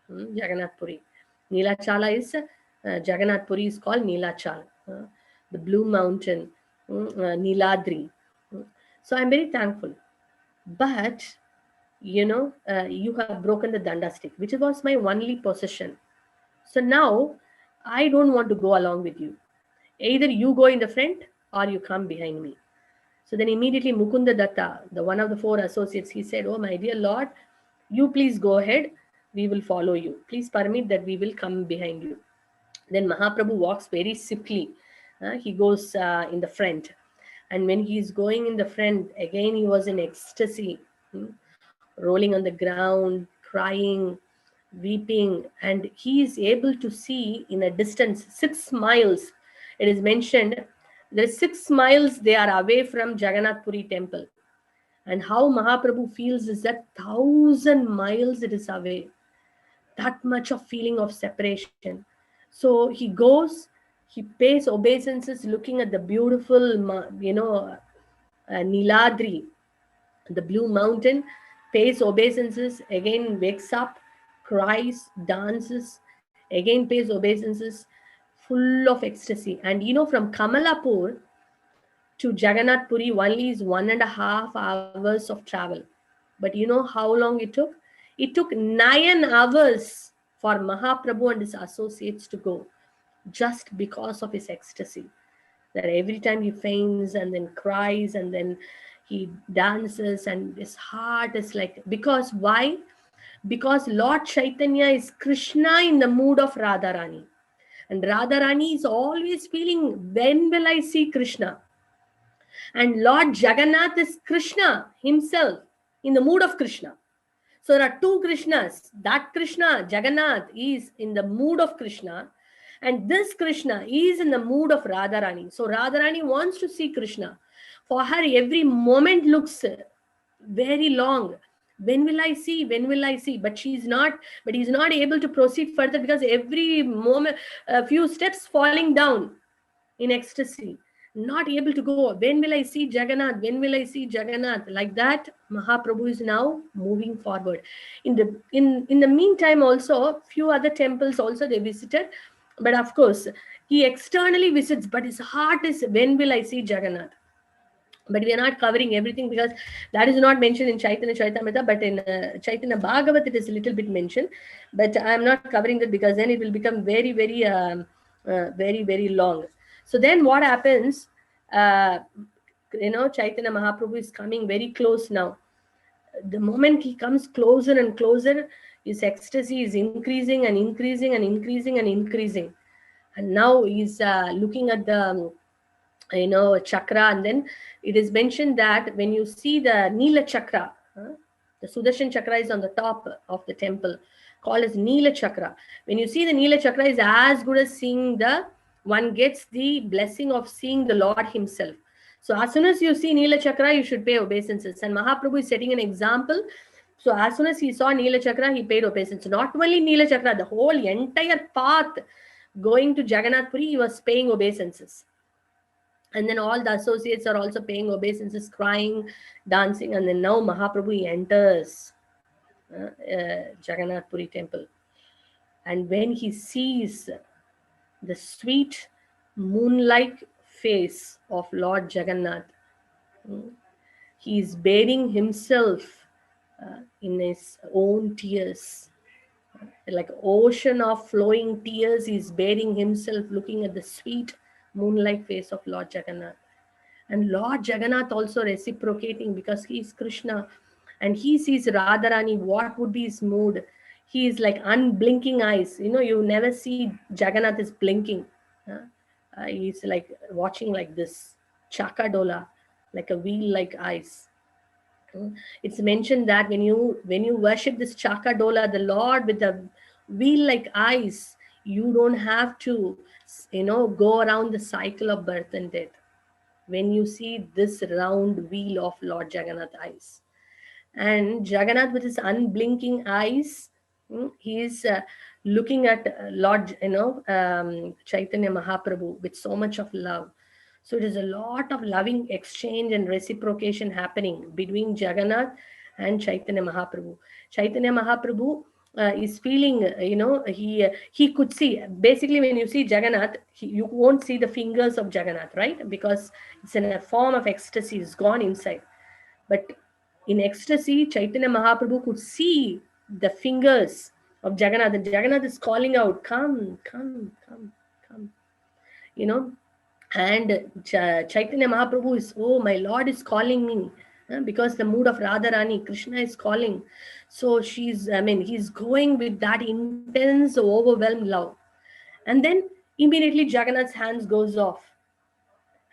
Jagannath Puri. Nilachala is Jagannath Puri is called Nilachal, the blue mountain, Niladri. So I'm very thankful. But you have broken the danda stick, which was my only possession. So now I don't want to go along with you. Either you go in the front or you come behind me. So then immediately Mukunda Datta, the one of the four associates, he said, oh my dear Lord, you please go ahead. We will follow you. Please permit that we will come behind you. Then Mahaprabhu walks very simply. He goes in the front. And when he is going in the front, again he was in ecstasy, rolling on the ground, crying, weeping, and he is able to see in a distance 6 miles. It is mentioned there is 6 miles they are away from Jagannath Puri temple. And how Mahaprabhu feels is that 1,000 miles it is away. That much of feeling of separation. So he goes, he pays obeisances looking at the beautiful, Niladri, the blue mountain, pays obeisances, again wakes up, cries, dances, again pays obeisances, full of ecstasy. And from Kamalapur to Jagannath Puri only is 1.5 hours of travel. But you know how long it took? It took 9 hours for Mahaprabhu and his associates to go, just because of his ecstasy. That every time he faints and then cries and then he dances and his heart is like, because why? Because Lord Chaitanya is Krishna in the mood of Radharani. And Radharani is always feeling, when will I see Krishna? And Lord Jagannath is Krishna himself in the mood of Krishna. So there are two Krishnas. That Krishna, Jagannath, is in the mood of Krishna. And this Krishna is in the mood of Radharani. So Radharani wants to see Krishna. For her, every moment looks very long. When will I see? When will I see? But he's not able to proceed further because every moment, a few steps falling down in ecstasy, not able to go. When will I see Jagannath? When will I see Jagannath? Like that, Mahaprabhu is now moving forward. In the meantime, also few other temples also they visited, but of course he externally visits, but his heart is, when will I see Jagannath? But we are not covering everything because that is not mentioned in Chaitanya Charitamrita, but in Chaitanya Bhagavat it is a little bit mentioned. But I am not covering that because then it will become very, very, very, very long. So then what happens? Chaitanya Mahaprabhu is coming very close now. The moment he comes closer and closer, his ecstasy is increasing and increasing and increasing and increasing. And now he's looking at the chakra, and then it is mentioned that when you see the Nila Chakra, the Sudarsana Chakra is on the top of the temple, called as Nila Chakra. When you see the Nila Chakra is as good as seeing one gets the blessing of seeing the Lord himself. So as soon as you see Nila Chakra, you should pay obeisances. And Mahaprabhu is setting an example. So as soon as he saw Nila Chakra, he paid obeisance. Not only Nila Chakra, the whole entire path going to Jagannath Puri, he was paying obeisances. And then all the associates are also paying obeisances, crying, dancing. And then now Mahaprabhu enters Jagannath Puri temple. And when he sees the sweet moon-like face of Lord Jagannath, he is bathing himself in his own tears. Like ocean of flowing tears, he is bathing himself looking at the sweet moon-like face of Lord Jagannath. And Lord Jagannath also reciprocating because he is Krishna. And he sees Radharani, what would be his mood? He is like unblinking eyes. You never see Jagannath is blinking. He's like watching like this, Chakadola, like a wheel-like eyes. It's mentioned that when you worship this Chakadola, the Lord with the wheel-like eyes, you don't have to, go around the cycle of birth and death. When you see this round wheel of Lord Jagannath eyes. And Jagannath with his unblinking eyes, he is looking at Lord, Chaitanya Mahaprabhu with so much of love. So it is a lot of loving exchange and reciprocation happening between Jagannath and Chaitanya Mahaprabhu. Chaitanya Mahaprabhu is feeling, he could see. Basically, when you see Jagannath, you won't see the fingers of Jagannath, right? Because it's in a form of ecstasy, it's gone inside. But in ecstasy, Chaitanya Mahaprabhu could see the fingers of Jagannath, and Jagannath is calling out, "Come, come, come, come." You know, and Chaitanya Mahaprabhu is, "Oh, my Lord is calling me," because the mood of Radharani, Krishna is calling. So he's going with that intense, overwhelmed love. And then immediately Jagannath's hands goes off.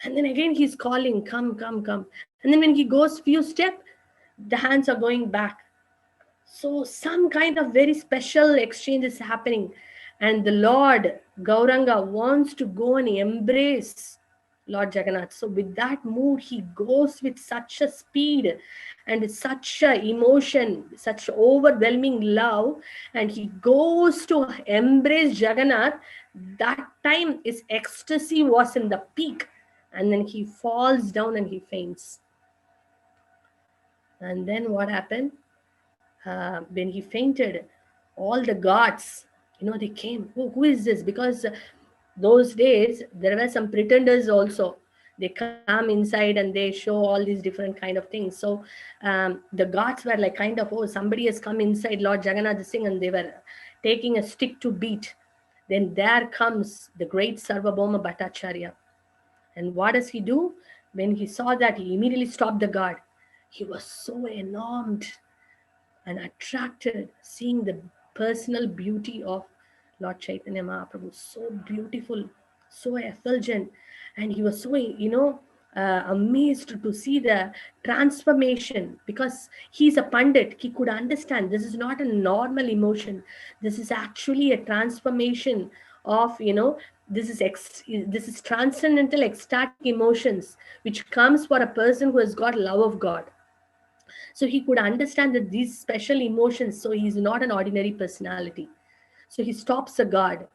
And then again he's calling, "Come, come, come." And then when he goes few steps, the hands are going back. So some kind of very special exchange is happening. And the Lord Gauranga wants to go and embrace Lord Jagannath. So with that mood, he goes with such a speed and with such a emotion, such overwhelming love, and he goes to embrace Jagannath. That time his ecstasy was in the peak. And then he falls down and he faints. And then what happened? When he fainted, all the gods, they came. Who is this? Because those days there were some pretenders also. They come inside and they show all these different kind of things. So the gods were like kind of, oh, somebody has come inside Lord Jagannath Singh, and they were taking a stick to beat. Then there comes the great Sarvabhauma Bhattacharya. And what does he do? When he saw that, he immediately stopped the guard. He was so enormed and attracted, seeing the personal beauty of Lord Chaitanya Mahaprabhu. So beautiful, so effulgent. And he was so, amazed to see the transformation, because he's a Pandit. He could understand this is not a normal emotion. This is actually a transformation of, this is transcendental ecstatic emotions, which comes for a person who has got love of God. So he could understand that these special emotions, so he's not an ordinary personality. So he stops the guard.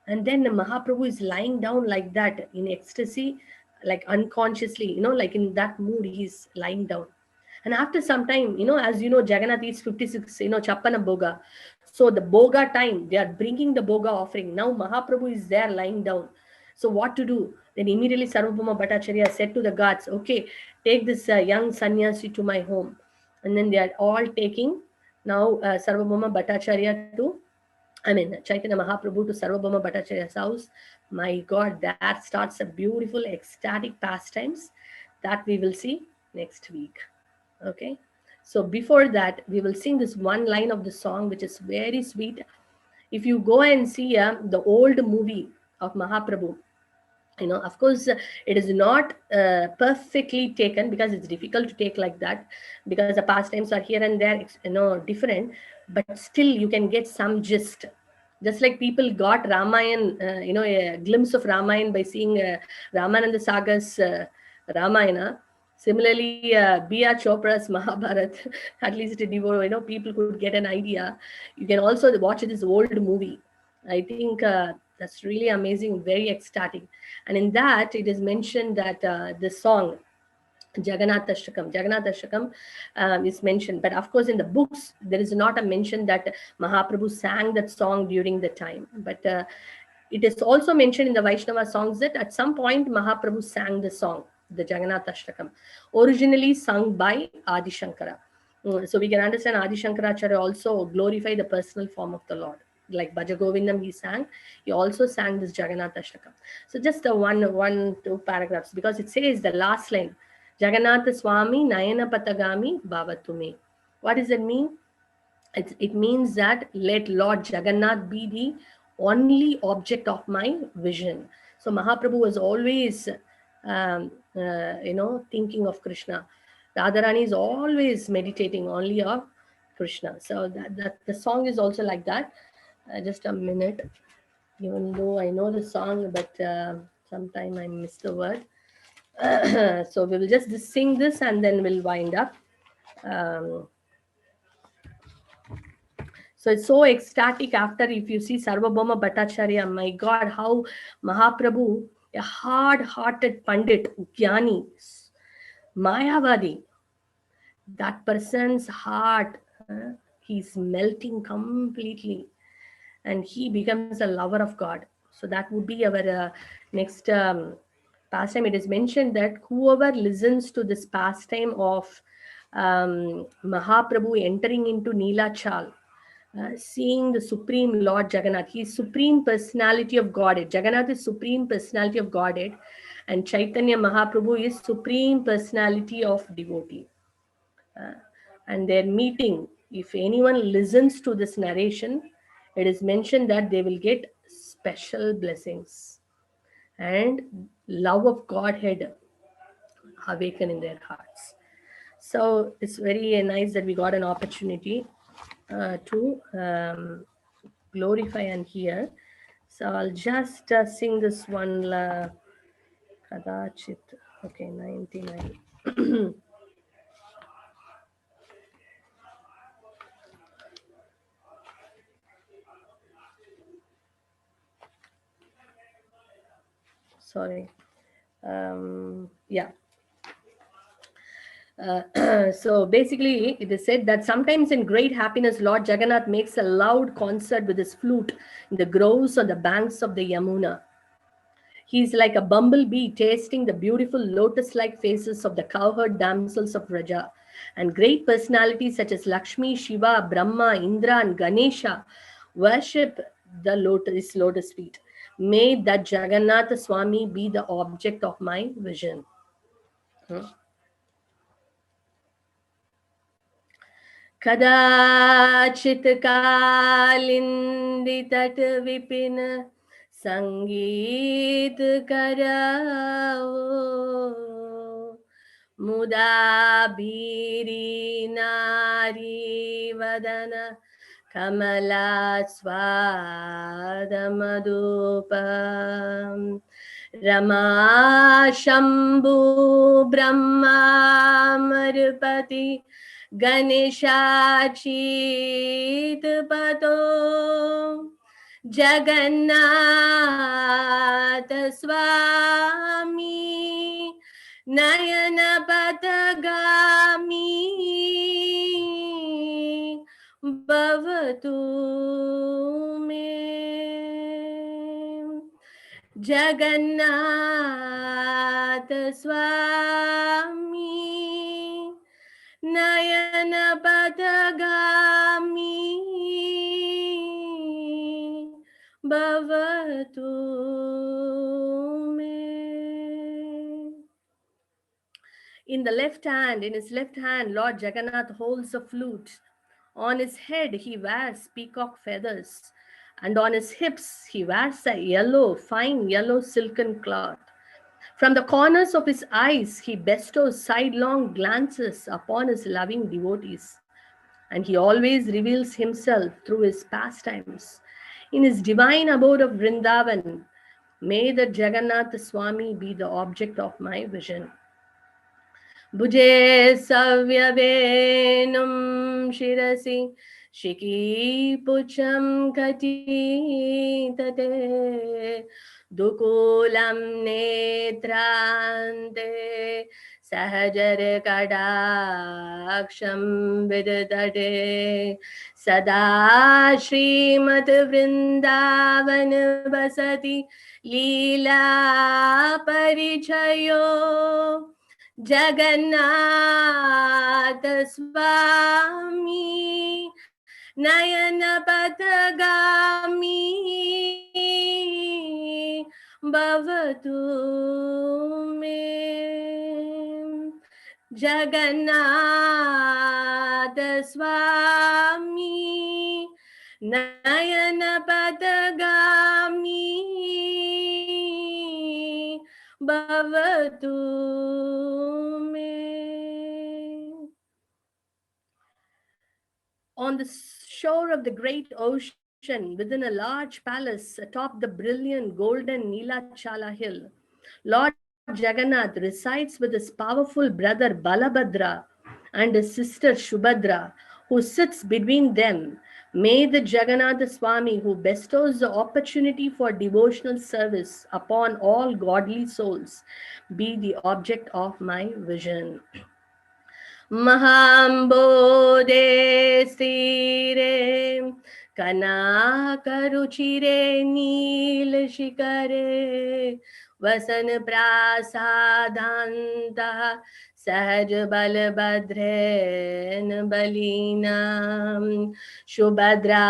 And then Mahaprabhu is lying down like that in ecstasy, like unconsciously, like in that mood, he's lying down. And after some time, as you know, Jagannath eats 56, Chappana Boga. So the Boga time, they are bringing the Boga offering. Now Mahaprabhu is there lying down. So what to do? Then immediately Sarvabhauma Bhattacharya said to the guards, "Okay, take this young sannyasi to my home." And then they are all taking now Sarvabhauma Bhattacharya Chaitanya Mahaprabhu to Sarvabhauma Bhattacharya's house. My God, that starts a beautiful ecstatic pastimes that we will see next week. Okay. So before that, we will sing this one line of the song, which is very sweet. If you go and see the old movie of Mahaprabhu, of course it is not perfectly taken, because it's difficult to take like that, because the pastimes are here and there, different, but still you can get some gist. Just like people got Ramayan, a glimpse of Ramayan by seeing Ramananda Sagar's Ramayana. Similarly, B.R. Chopra's Mahabharat, at least people could get an idea. You can also watch this old movie. I think that's really amazing, very ecstatic. And in that, it is mentioned that the song Jagannath is mentioned. But of course, in the books, there is not a mention that Mahaprabhu sang that song during the time. But it is also mentioned in the Vaishnava songs that at some point Mahaprabhu sang the song, the Jagannath Ashtakam, originally sung by Adi Shankara. So we can understand Adi Shankaracharya also glorify the personal form of the Lord. Like Bhajagovindam he sang, he also sang this Jagannath Ashtakam. So just two paragraphs, because it says the last line, Jagannatha Swami Nayana Patagami Bhavatume. What does it mean? It means that let Lord Jagannath be the only object of my vision. So Mahaprabhu was always, thinking of Krishna. Radharani is always meditating only of Krishna. So that the song is also like that. Just a minute. Even though I know the song, but sometime I miss the word. So we will just sing this and then we'll wind up. Um, So it's so ecstatic after, if you see Sarvabhauma Bhattacharya, my God, how Mahaprabhu a hard-hearted Pandit, Jnani, Mayavadi, that person's heart, he's melting completely and he becomes a lover of God. So that would be our next pastime. It is mentioned that whoever listens to this pastime of Mahaprabhu entering into Nilachal, seeing the Supreme Lord Jagannath, he is Supreme Personality of Godhead. Jagannath is Supreme Personality of Godhead, and Chaitanya Mahaprabhu is Supreme Personality of Devotee. Uh, and their meeting, if anyone listens to this narration, it is mentioned that they will get special blessings and love of Godhead awaken in their hearts. So it's very nice that we got an opportunity to glorify and hear. So I'll just sing this one. Kadachit. Okay, 99. Sorry. Yeah. So basically, it is said that sometimes in great happiness, Lord Jagannath makes a loud concert with his flute in the groves on the banks of the Yamuna. He is like a bumblebee tasting the beautiful lotus like faces of the cowherd damsels of Raja. And great personalities such as Lakshmi, Shiva, Brahma, Indra, and Ganesha worship the lotus feet. May that Jagannatha Swami be the object of my vision. कदाचित् कालिन्दितट विपिन संगीत कराओ मुदा बीरी नारी वदन कमला स्वाद मधुप रमा शंभु ब्रह्मा मरुपति गणेशाचीत पतो जगन्नाथ स्वामी नयन पथगामी भवतु मे जगन्नाथ स्वामी नयन पथगामी भवतु मे. In the left hand, in his left hand, Lord Jagannath holds a flute. On his head, he wears peacock feathers, and on his hips, he wears a yellow, fine yellow silken cloth. From the corners of his eyes, he bestows sidelong glances upon his loving devotees, and he always reveals himself through his pastimes. In his divine abode of Vrindavan, may the Jagannath Swami be the object of my vision. Bhuje savyavenum shirasi shiki pucham kati tate dukulam netrante sahajar kadaksham vidtate sada Srimad Vrindavan vasati lila parichayo Jagannath Swami Nayana Patagami Bhavatu me Jagannath Swami Nayana Patagami Bhavatu me. On the shore of the great ocean, within a large palace atop the brilliant golden Nilachala hill, Lord Jagannath resides with his powerful brother Balabhadra and his sister Shubhadra, who sits between them, May the Jagannatha Swami, who bestows the opportunity for devotional service upon all godly souls, be the object of my vision. Mahambode stire Kanakaruchire Nil Shikare Vasan Prasadanta Sahaj Balabhadren Balinam Shubhadra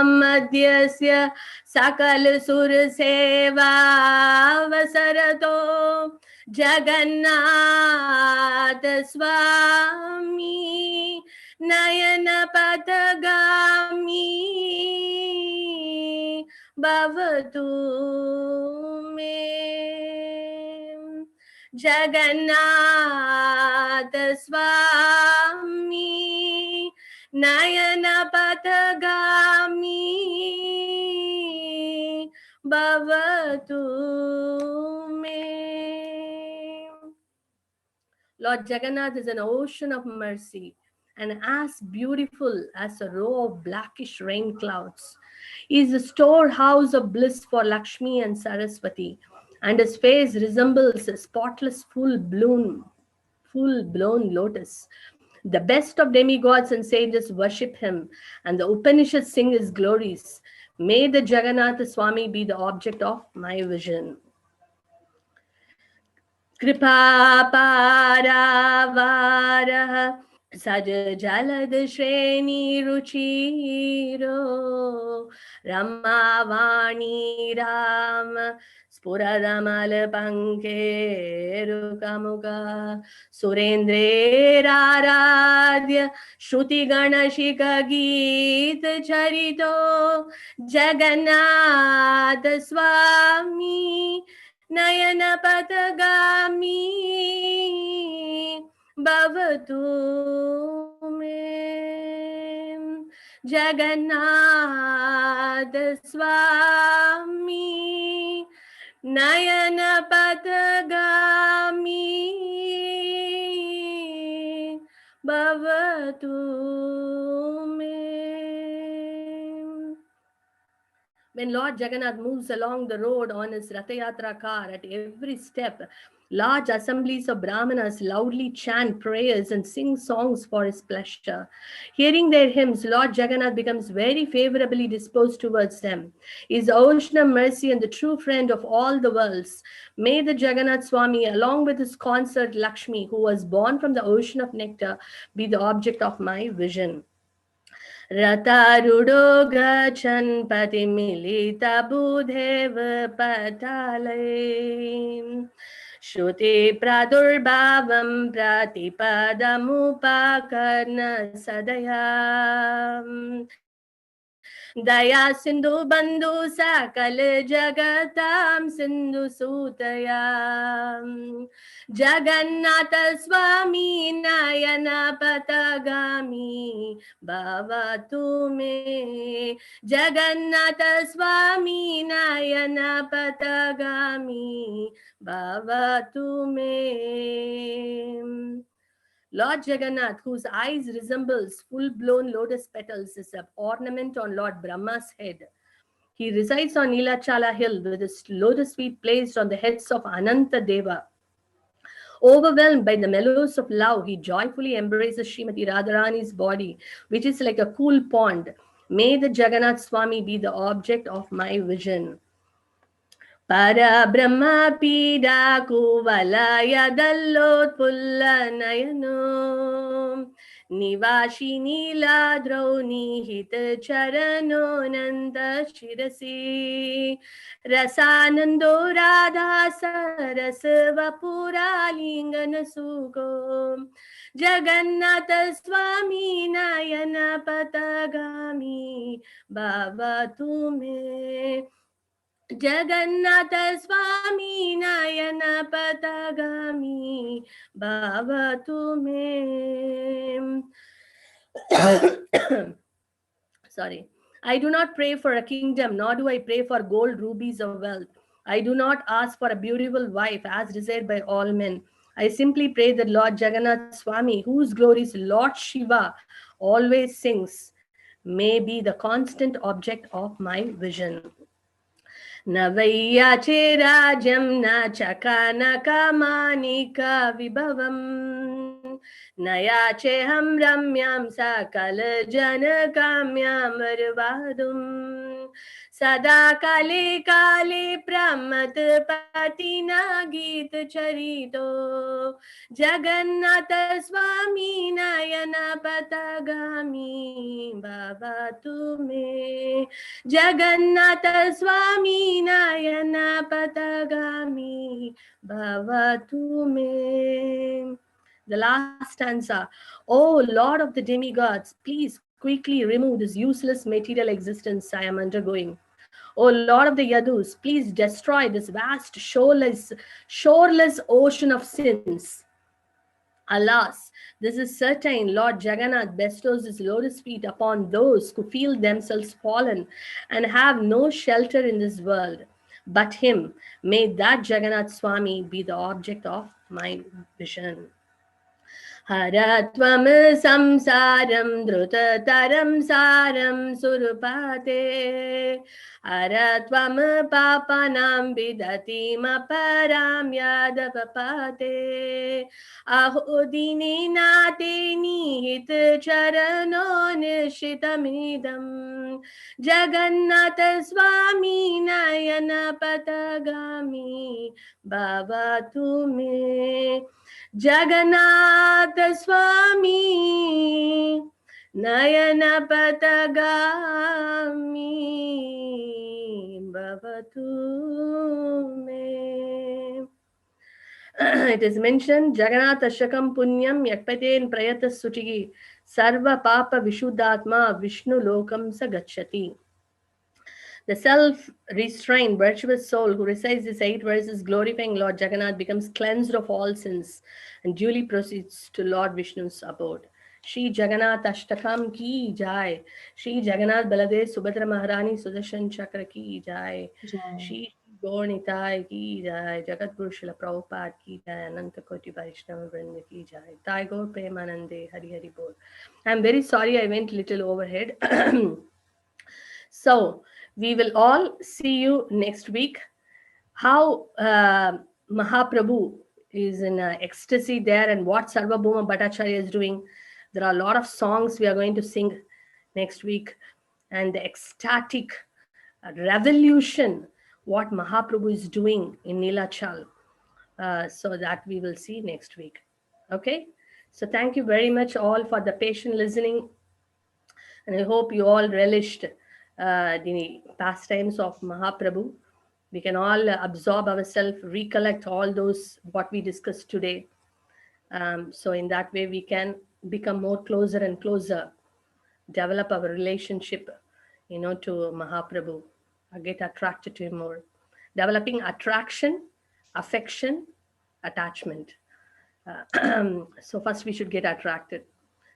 Madhyasya Sakal Sur Seva Vasarato Jagannatha Swami Nayana Patagami Bhavatu me Jagannatha Swami Nayana Patagami Bhavatu me. Lord Jagannath is an ocean of mercy and as beautiful as a row of blackish rain clouds. He is a storehouse of bliss for Lakshmi and Saraswati, and his face resembles a spotless full-blown lotus. The best of demigods and sages worship him, and the Upanishads sing his glories. May the Jagannatha Swami be the object of my vision. Kripa Paravarah Saj Jalad Shreni Ruchiro Ramavani Ram Spuradamal Panke Rukamuka Surendre Raradhya Shruti Ganashika Geet Charito Jagannath Swami Nayana Patagami Bhavatu me Jagannath Swami Nayana Patagami Bhavatu me. When Lord Jagannath moves along the road on his Ratha Yatra car, at every step, large assemblies of Brahmanas loudly chant prayers and sing songs for his pleasure. Hearing their hymns, Lord Jagannath becomes very favorably disposed towards them. He is the ocean of mercy and the true friend of all the worlds. May the Jagannath Swami, along with his consort Lakshmi, who was born from the ocean of nectar, be the object of my vision. Ratarudo gachan patimilita budhev patale Shruti pradurbhavam pratipadamupakarna sadayam Daya Sindhu Bandhu Sakal Jagatam Sindhu Sutayam Jagannatha Swami Nayana Patagami Bhavatu me Jagannatha Swami Nayana Patagami Bhavatu me. Lord Jagannath, whose eyes resembles full-blown lotus petals, is an ornament on Lord Brahma's head. He resides on Nilachala hill with his lotus feet placed on the heads of Ananta Deva. Overwhelmed by the mellows of love, he joyfully embraces Srimati Radharani's body, which is like a cool pond. May the Jagannath Swami be the object of my vision. Para Brahma Pida Kuvalaya Dallotpulla Nayano Nivashi Nila Droni Hit Charano Nanda Shirasi Rasanando Radha Sarasvapura Lingana Sugo Jagannatha Swami Nayana Patagami Bhavatu me Jagannatha Swami Nayana Patagami Bhavatu me. Sorry. I do not pray for a kingdom, nor do I pray for gold, rubies, or wealth. I do not ask for a beautiful wife as desired by all men. I simply pray that Lord Jagannath Swami, whose glories Lord Shiva always sings, may be the constant object of my vision. Navaya Rajam na Chakanaka Manika Vibhavam Nayache Ham Ramyam Sakala Janakamyam Varvadum Sada Kale Kale Pramat Patina Geet Charito Jagannatha Swami Nayana Patagami Bhavatu me Jagannatha Swami Nayana Patagami Bhavatu me. The last stanza. Oh Lord of the demigods, please quickly remove this useless material existence I am undergoing. O Lord of the Yadus, please destroy this vast, shoreless ocean of sins. Alas, this is certain, Lord Jagannath bestows his lotus feet upon those who feel themselves fallen and have no shelter in this world. But him, may that Jagannath Swami be the object of my vision. हरत्वं संसारं द्रुततरं सारं सुरपाते हरत्वं पापानां विदतिमपरां यादवपाते अहो दीनेनाते निहितचरणो निश्चितमिदं जगन्नाथ स्वामी नयन पथगामी भवतु मे Jagannatha Swami Nayana Patagami Bhavatu me. It is mentioned Jagannath Ashakam Punyam Yakpaten Prayata Sutigi Sarva Papa Vishuddhatma Vishnu Lokam Sagachati. The self-restrained, virtuous soul who recites these 8 verses glorifying Lord Jagannath becomes cleansed of all sins and duly proceeds to Lord Vishnu's abode. Shri Jagannath Ashtakam ki jai. Shri Jagannath Baladev Subhadra Maharani Sudarsana Chakra ki jai. Shri Gaurnitai ki jai. Jagat Guru Srila Prabhupada ki jai. Ananta Koti Vaishnava Vrinda ki jai. Thai Gaur Premanande Hari Hari Bol. I'm very sorry I went little overhead. So, we will all see you next week. How Mahaprabhu is in ecstasy there and what Sarvabhauma Bhattacharya is doing. There are a lot of songs we are going to sing next week. And the ecstatic revolution, what Mahaprabhu is doing in Nilachal. So that we will see next week. Okay? So thank you very much all for the patient listening. And I hope you all relished the pastimes of Mahaprabhu. We can all absorb ourselves, recollect all those what we discussed today. So in that way, we can become more closer and closer, develop our relationship, to Mahaprabhu, get attracted to him more. Developing attraction, affection, attachment. So first we should get attracted.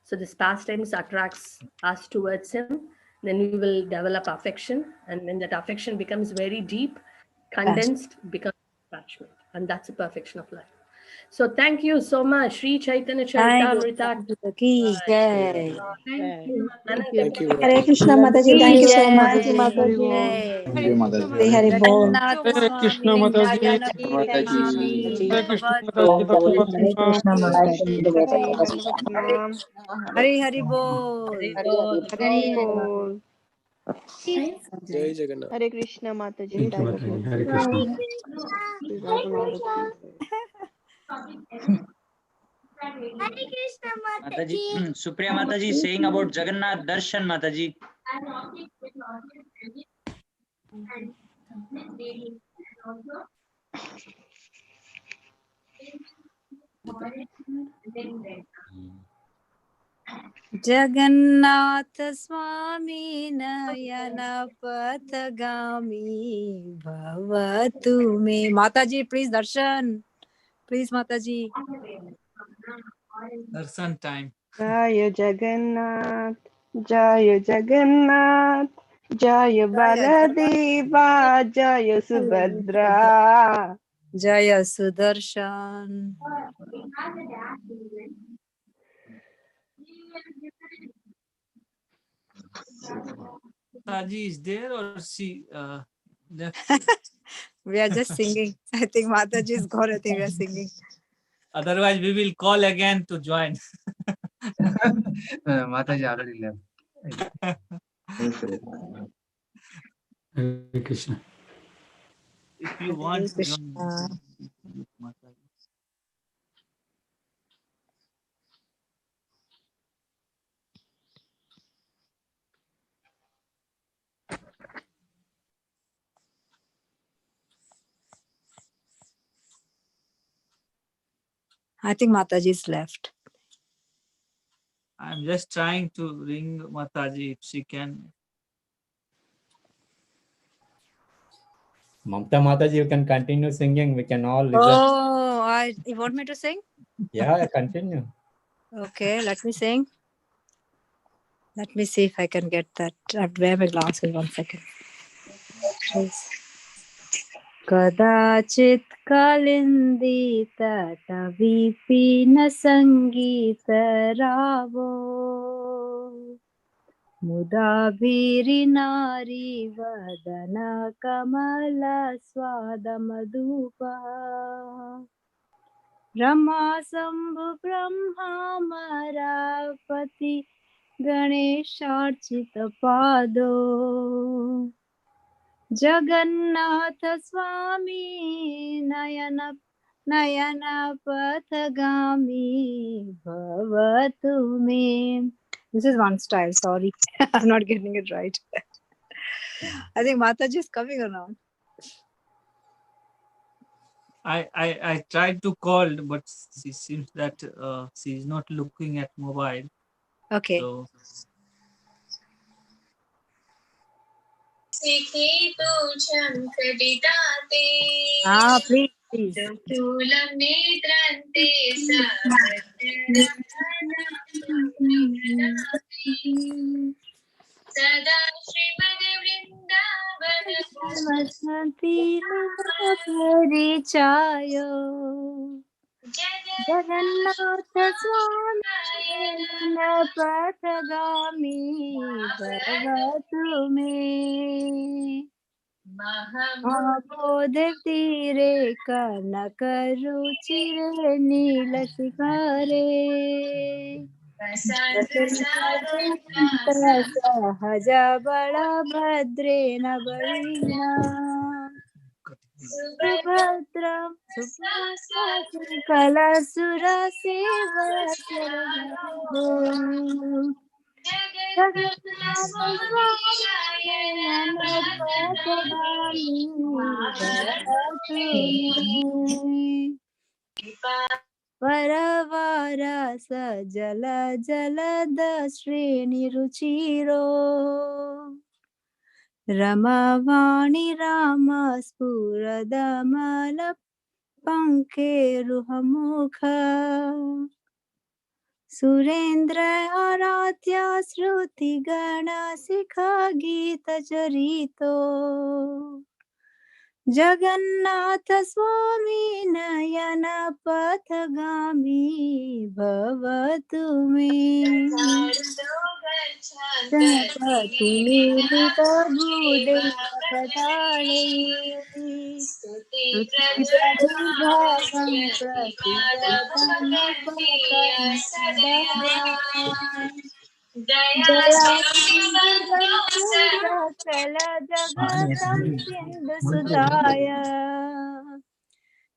So this pastimes attracts us towards him. Then we will develop affection. And when that affection becomes very deep, condensed, becomes attachment. And that's the perfection of life. So thank you so much. Sri Chaitanya Charitamrita. Ki jai. Thank you. Thank you. Hare Krishna Mataji, thank you so much. Thank you, Mataji. Hare Hare Bol. Hare Krishna Mataji. Hare Krishna Hare Krishna Mataji. Hare Hare Bol. Hare Bol. Jai Jagannath. Hare Krishna Mataji. Thank you, Thank you. Mataji. Hare Krishna. Mataji, Supriya Mataji saying about Jagannath Darshan, Mataji. Jagannatha Swami Nayana Pathagami Bhavatu me. Mataji, please darshan. Please, Mataji. Darshan time. Jaya Jagannath. Jaya Jagannath. Jaya Baladeva. Jaya Subhadra. Jaya Sudarshan. Mataji is there or she left? We are just singing. I think Mataji is gone. I think we are singing. Otherwise, we will call again to join. Mataji already left. Hare Krishna. If you Hare want to Krishna. join, Mataji. I think Mataji is left. I'm just trying to ring Mataji if she can. Mamta Mataji, you can continue singing. We can all listen. Oh, you want me to sing? Yeah, continue. Okay, let me sing. Let me see if I can get that. I have to wear my glasses. 1 second. Kadachit kalindi tata vipina sangita ravo Mudabhiri nari vadana kamala swada madhupa Rama Sambhu Brahma Marapati Ganesharchita Pado Jagannatha Swami Nayana Pathagami Bhavatu me. This is one style, sorry. I'm not getting it right. I think Mataji is coming around. I tried to call, but she seems that she is not looking at mobile. Okay. So please. Sada Srimad Vrindavan Chayo Jagannatha Swami Pathagami Bhavatu me Mahabodh Tire Kanakaruchire Nila Shikare Sahaja Bala Bhadrena Balina Subhadra Kala Sura Seva Jagannatha Swami Paravara Sajala Jalada Srini Ruchiro Ramavani Rama Spuradamala Panke Ruhamukha Surendra Aratya Shruti Gana Sikha Gita Charito Jagannatha Swami Nayana Pathagami Bhavatu me Chapati Lita Bhudeva Patale Stuti Pradibhagam Pratipadam Pakam Sadaya Jaya Sakala Jagatam Sindhu Sudaya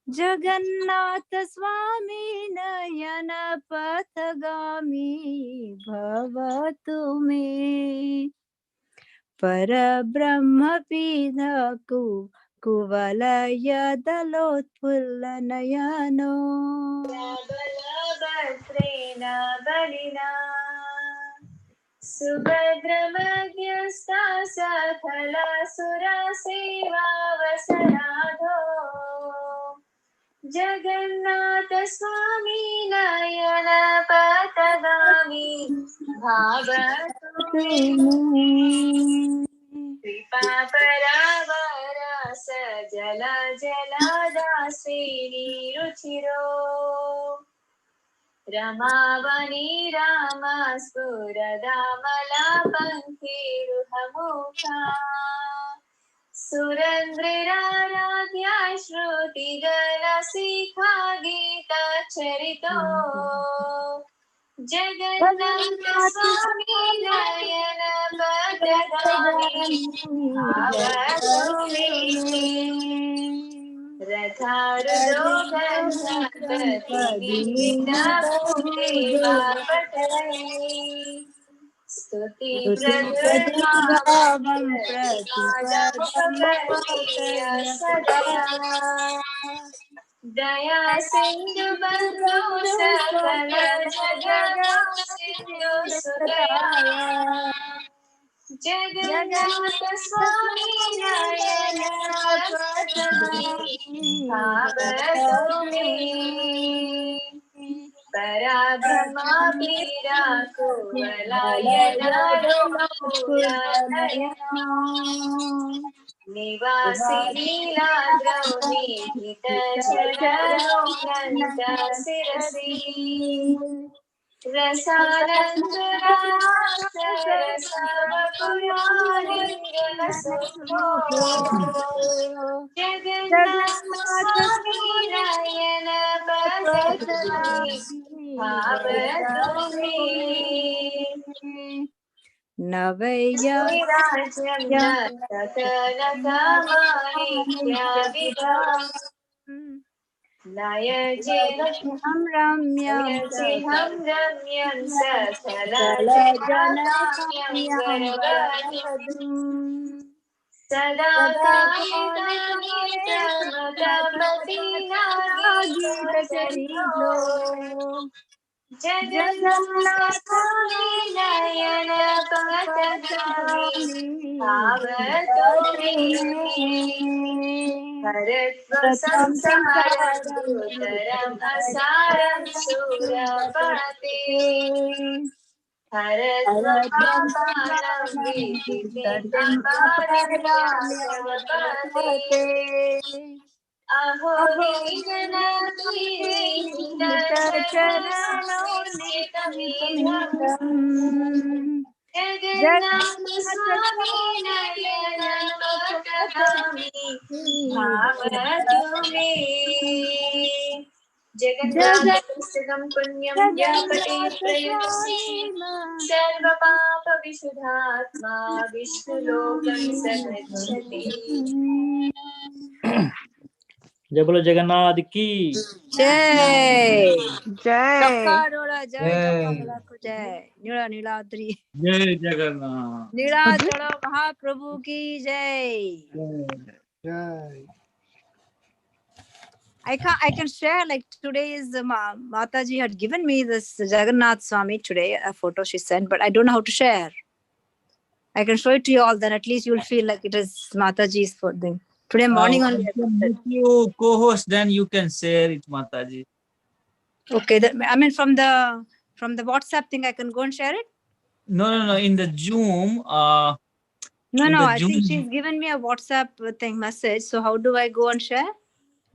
Jagannatha Swami Nayana Pathagami Bhavatu me Parabrahma Pidhaku Kuvalaya Dalotpulla Nayano Balabhatrena Balina Subhadramagyasta Sakala Sura Seva Vasaradho Jagannatha Swami Nayana Pathagami Bhavatu Kripa Paravara Sajala Jalada Srini Ruchiro रमावनी रामस्फुरदामलापङ्क्तिरुहमुखा सुरेन्द्रराराध्या श्रुतिगणशिखा गीतचरितो Jagannath स्वामी नयन पथगामी भावतु मे रथारूढ़ स्तुति प्रतिभावं प्रतिपदमुपगम्य सदया दया सिंधु बंधु सकल जगत सिंधु सुदया जगन्नाथ स्वामी नयन भावतु मे पराभ्रमा पीरा कुवलयन मूलनयना निवासी लीला द्रौनी हित चरणो नंद शिरसी रसानंद रसव पुरारी रसो जगन्नाथ स्वामी नयन पथगामी भावतु मे श्रीराज्यं न सकलकमानित्याभिधा हम रम्यं नयजिहं रम्यं सकलजनकाम्यं वरवधूं सदा काले प्रमथपतिनागीतचरितो जगन्नाथ स्वामी नयन पथगामी भावतु मे हरत्वं संसारं दुतरम् असारं शूरपते हरत्वं पापानां विधितं अहो दीननाथीहितचरणो नितमिदम् जगन्नाथ स्वामी नयन पथगामी भावतु मे जगन्नाथपुस्तकं पुण्यं यः पठेत् प्रयुनक्ति सर्वपापविशुद्धात्मा विष्णुलोकं स गच्छति जय बोलो जगन्नाथ की जय जय चक्काडोला जय चक्काडोला को जय नीला नीलाद्री जय जगन्नाथ नीलाचल महाप्रभु की जय I can share like today is Mataji had given me this Jagannath Swami today, a photo she sent, but I don't know how to share. I can show it to you all, then at least you'll feel like it is Mataji's thing. Today morning only I put it. If you co-host, then you can share it, Mataji. Okay, I mean from the WhatsApp thing, I can go and share it. No. In the Zoom. No, I Zoom. think she's given me a WhatsApp thing message. So how do I go and share?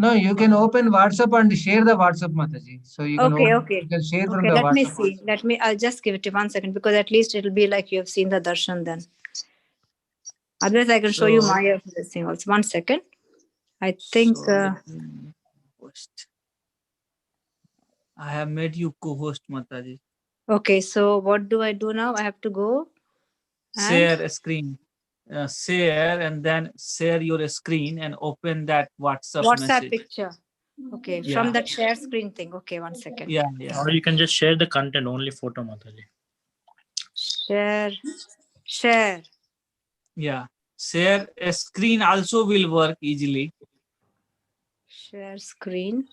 No, you can open WhatsApp and share the WhatsApp, Mataji. So you can Okay. You can share from the Let WhatsApp. me see. I'll just give it to you 1 second because at least it'll be like you have seen the darshan then. Otherwise, I can show you my thing also. 1 second. I think. I have made you co-host, Mataji. Okay, so what do I do now? I have to go. Share a screen. Share and then share your screen and open that WhatsApp message. Picture. Okay, Yeah. from that share screen thing. Okay, 1 second. Yeah. Or you can just share the content, only photo, Mataji. Share. Yeah. Share a screen also will work easily. Share screen.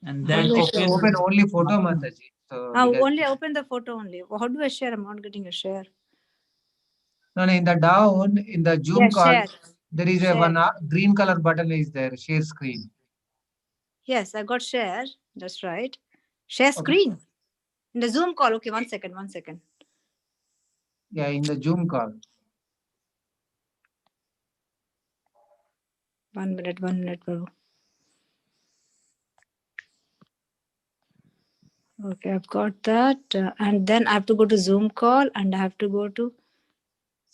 And then open only photo, Mataji. So only open the photo only. How do I share? I'm not getting a share. No, in the down, in the Zoom call, share. there is a one green color button is there, share screen. Yes, I got share. That's right. Share screen. In the Zoom call. Okay, 1 second. Yeah, in the Zoom call. 1 minute, bro. Okay, I've got that. And then I have to go to Zoom call and I have to go to...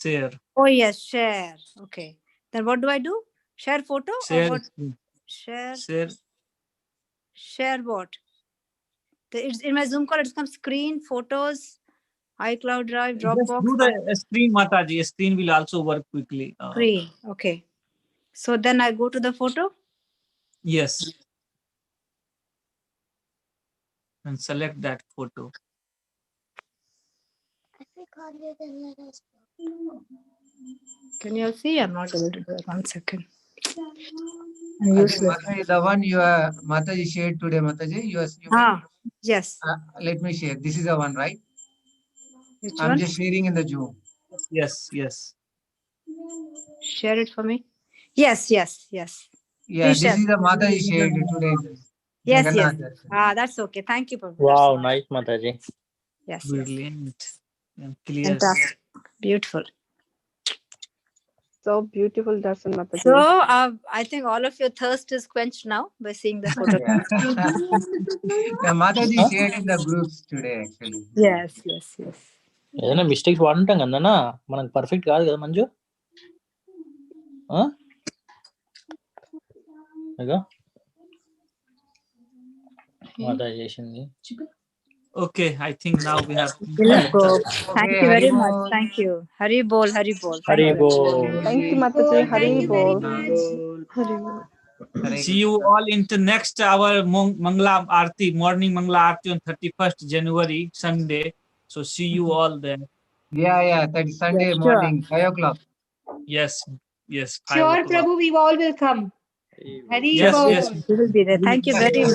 Share. Oh, yes, share. Okay. Then what do I do? Share photo Share or what? screen. Share. Share. Share what? It's in my Zoom call, it comes screen, photos, iCloud Drive, Just Dropbox. do the screen, Mataji. Screen will also work quickly. Screen. Okay. So then I go to the photo? Yes. And select that photo. Can you all see? I'm not able to do it. 1 second. I'm I think useless. Mataji, the one you are Mataji shared today, Mataji. Yes. Let me share. This is the one, right? Which I'm one? just sharing in the Zoom. Yes, yes. Share it for me. Yes. Yeah, Please this share. is the Mataji shared today. Yes. Jagannath. That's okay. Thank you, Prabhu. Wow, nice, Mataji. Yes. Brilliant. And clear. Fantastic. Beautiful. So beautiful, Darshan Mataji. So I think all of your thirst is quenched now by seeing the photo. Yeah, Mataji shared in the groups today, actually. Yes. ఏదైనా mistakes వాడుంటాం కదన్నా మనకు perfect కాదు కదా మంజు మాతా చేసింది. Okay, I think now we have. Thank you very much. Thank you. Hari bol, Hari bol. Hari bol. Thank you, Mataji. Hari bol. See you all into next our Mangala Aarti, morning Mangala Aarti on 31st January, Sunday. So see you all there. Yeah, that is Sunday morning, 5 o'clock. Yes, 5 Sure, o'clock. Prabhu, we all will come. Hari Yes, bol. yes. We will be there. Thank you very much.